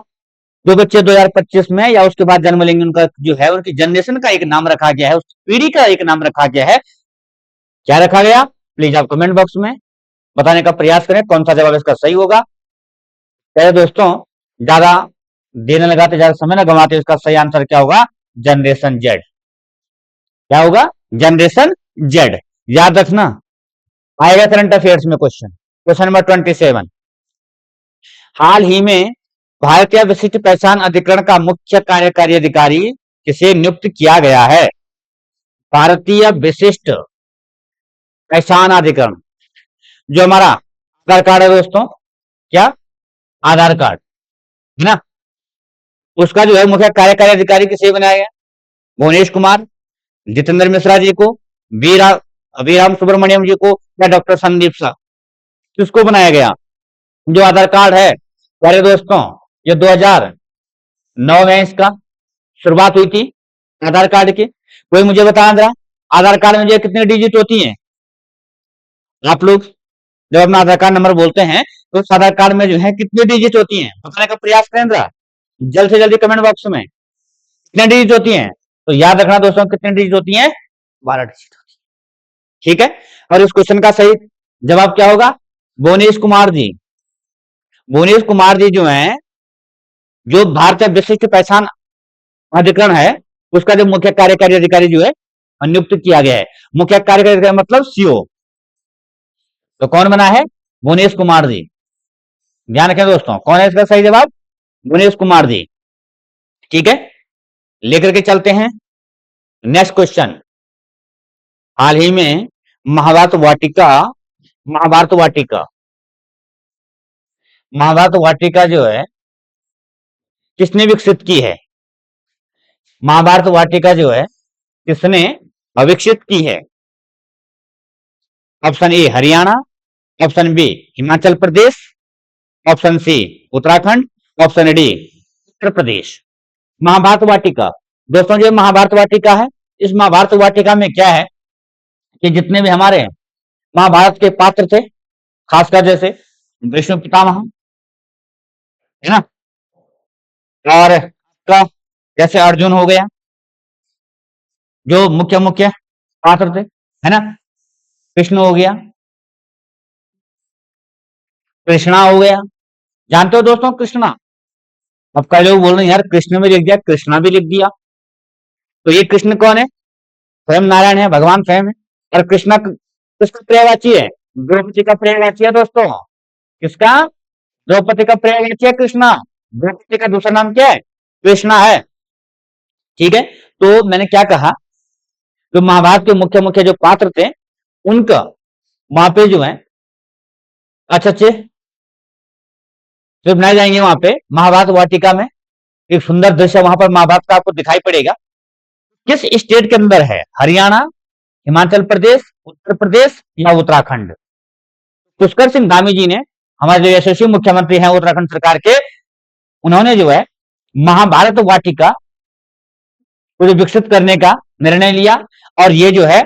जो बच्चे 2025 में या उसके बाद जन्म लेंगे उनका जो है, उनकी जनरेशन का एक नाम रखा गया है, उस पीढ़ी का एक नाम रखा गया है। क्या रखा गया? प्लीज आप कमेंट बॉक्स में बताने का प्रयास करें कौन सा जवाब इसका सही होगा। पहले दोस्तों ज्यादा देर न लगाते, ज्यादा समय न गंवाते, इसका सही आंसर क्या होगा? Generation Z. क्या होगा? Generation Z. याद रखना, आएगा करंट अफेयर्स में क्वेश्चन। क्वेश्चन नंबर 27, हाल ही में भारतीय विशिष्ट पहचान अधिकरण का मुख्य कार्यकारी अधिकारी किसे नियुक्त किया गया है? भारतीय विशिष्ट पहचान अधिकरण, जो हमारा आधार कार्ड है दोस्तों, क्या? आधार कार्ड है ना, उसका जो है मुख्य कार्यकारी अधिकारी किसे बनाया गया? भुवनेश कुमार, जितेंद्र मिश्रा जी को, वीराम सुब्रमण्यम जी को या डॉक्टर संदीप शाह? किसको बनाया गया? जो आधार कार्ड है, प्यारे दोस्तों, ये 2009 में इसका शुरुआत हुई थी आधार कार्ड की। कोई मुझे बता रहा, आधार कार्ड में जो कितने डिजिट होती हैं? आप लोग जब अपना आधार कार्ड नंबर बोलते हैं तो उस आधार कार्ड में जो है कितनी डिजिट होती हैं बताने का प्रयास करें जरा, जल्द से जल्दी कमेंट बॉक्स में। कितने डिजिट होती हैं? तो याद रखना दोस्तों, कितने डिजिट होती हैं? 12 डिजिट होती है। ठीक है, और इस क्वेश्चन का सही जवाब क्या होगा? भुवनेश कुमार जी। भुवनेश कुमार जी जो है, जो भारतीय विशिष्ट पहचान अधिकरण है, उसका जो मुख्य कार्यकारी अधिकारी जो है नियुक्त किया गया है। मुख्य कार्यकारी अधिकारी मतलब सीओ। तो कौन बना है? भुवनेश कुमार जी। ध्यान रखें दोस्तों, कौन है इसका सही जवाब? भुवनेश कुमार जी। ठीक है, लेकर के चलते हैं नेक्स्ट क्वेश्चन। हाल ही में महाभारत वाटिका, महाभारत वाटिका, महाभारत वाटिका जो है किसने विकसित की है? महाभारत वाटिका जो है किसने विकसित की है? Option A Haryana, option B Himachal Pradesh, option C Uttarakhand, option D Uttar Pradesh. Mahabharat Vatika दोस्तों, जो महाभारत वाटिका है, इस महाभारत वाटिका में क्या है कि जितने भी हमारे महाभारत के पात्र थे, खासकर जैसे विष्णु पितामह है ना, और का जैसे अर्जुन हो गया, जो मुख्य मुख्य पात्र थे, है ना, कृष्ण हो गया, कृष्णा हो गया। जानते हो दोस्तों कृष्णा? अब कई लोग बोल रहे हैं यार कृष्ण में लिख दिया, कृष्णा भी लिख दिया। तो ये कृष्ण कौन है? स्वयं नारायण है, भगवान स्वयं है। और कृष्णा किसका पर्यायवाची है? द्रौपदी का पर्यायवाची है दोस्तों। किसका? द्रौपदी का पर्यायवाची है कृष्णा। द्रौपदी का दूसरा नाम क्या है? कृष्णा है। ठीक है, तो मैंने क्या कहा, जो महाभारत के मुख्य मुख्य जो पात्र थे, उनका वहां पे जो है अच्छे अच्छे जो बनाए जाएंगे। वहां पे महाभारत वाटिका में एक सुंदर दृश्य वहां पर महाभारत का आपको दिखाई पड़ेगा। किस स्टेट के अंदर है? हरियाणा, हिमाचल प्रदेश, उत्तर प्रदेश या उत्तराखंड? पुष्कर सिंह धामी जी ने, हमारे जो यशस्वी मुख्यमंत्री हैं उत्तराखंड सरकार के, उन्होंने जो है महाभारत वाटिका को विकसित करने का निर्णय लिया। और ये जो है,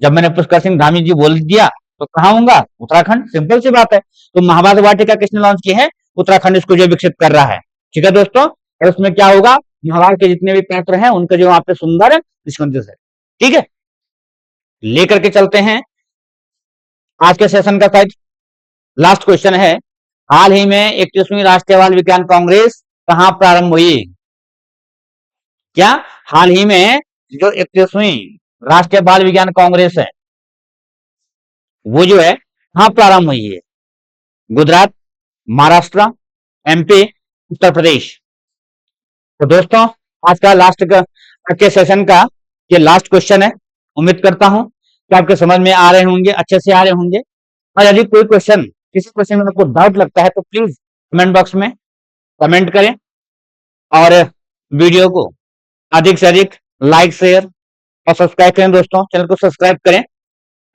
जब मैंने पुष्कर सिंह धामी जी बोल दिया तो कहां होगा? उत्तराखंड। सिंपल सी बात है। तो महाभारत वाटिका किसने लॉन्च की है? उत्तराखंड इसको जो विकसित कर रहा है। ठीक है दोस्तों, और उसमें क्या होगा? महाभारत के जितने भी पात्र हैं उनका जो वहां पे सुंदर निष्कंदित है। ठीक है, लेकर के चलते हैं आज के सेशन का शायद लास्ट क्वेश्चन है, हाल ही में 31वीं राष्ट्रीय बाल विज्ञान कांग्रेस कहां प्रारंभ हुई? क्या हाल ही में जो 31वीं राष्ट्रीय बाल विज्ञान कांग्रेस है वो जो है कहां प्रारंभ हुई है? गुजरात, महाराष्ट्र, एमपी, उत्तर प्रदेश। तो दोस्तों आज का लास्ट के सेशन का ये लास्ट क्वेश्चन है। उम्मीद करता हूं कि आपके समझ में आ रहे होंगे, अच्छे से आ रहे होंगे। और यदि कोई क्वेश्चन, किसी क्वेश्चन में आपको डाउट लगता है तो प्लीज कमेंट बॉक्स में कमेंट करें और वीडियो को अधिक से अधिक लाइक, शेयर और सब्सक्राइब करें। दोस्तों चैनल को सब्सक्राइब करें,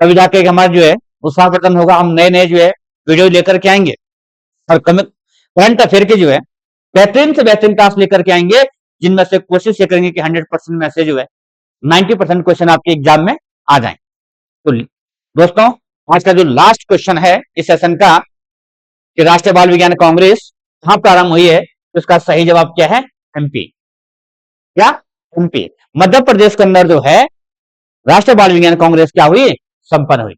तभी जाके हमारा जो है उत्साहवर्धन होगा, हम नए नए जो है वीडियो लेकर के आएंगे और करंट अफेयर के जो है बेहतरीन से बेहतरीन टास्क लेकर के आएंगे, जिनमें से कोशिश ये करेंगे कि 100% में से जो है 90% क्वेश्चन आपके एग्जाम में आ जाए। तो दोस्तों आज का जो लास्ट क्वेश्चन है इस सेशन का कि राष्ट्रीय बाल विज्ञान कांग्रेस कहां प्रारंभ हुई है, तो इसका सही जवाब क्या है? एमपी। क्या? एमपी, मध्य प्रदेश के अंदर जो है राष्ट्रीय बाल विज्ञान कांग्रेस क्या हुई? संपन्न हुई।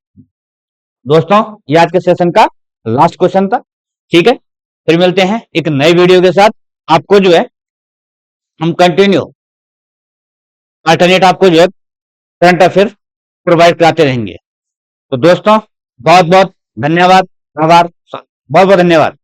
दोस्तों ये आज के सेशन का लास्ट क्वेश्चन था। ठीक है, फिर मिलते हैं एक नई वीडियो के साथ। आपको जो है हम कंटिन्यू अल्टरनेट आपको जो है करंट अफेयर प्रोवाइड कराते रहेंगे। तो दोस्तों बहुत बहुत धन्यवाद, आभार, बहुत बहुत धन्यवाद।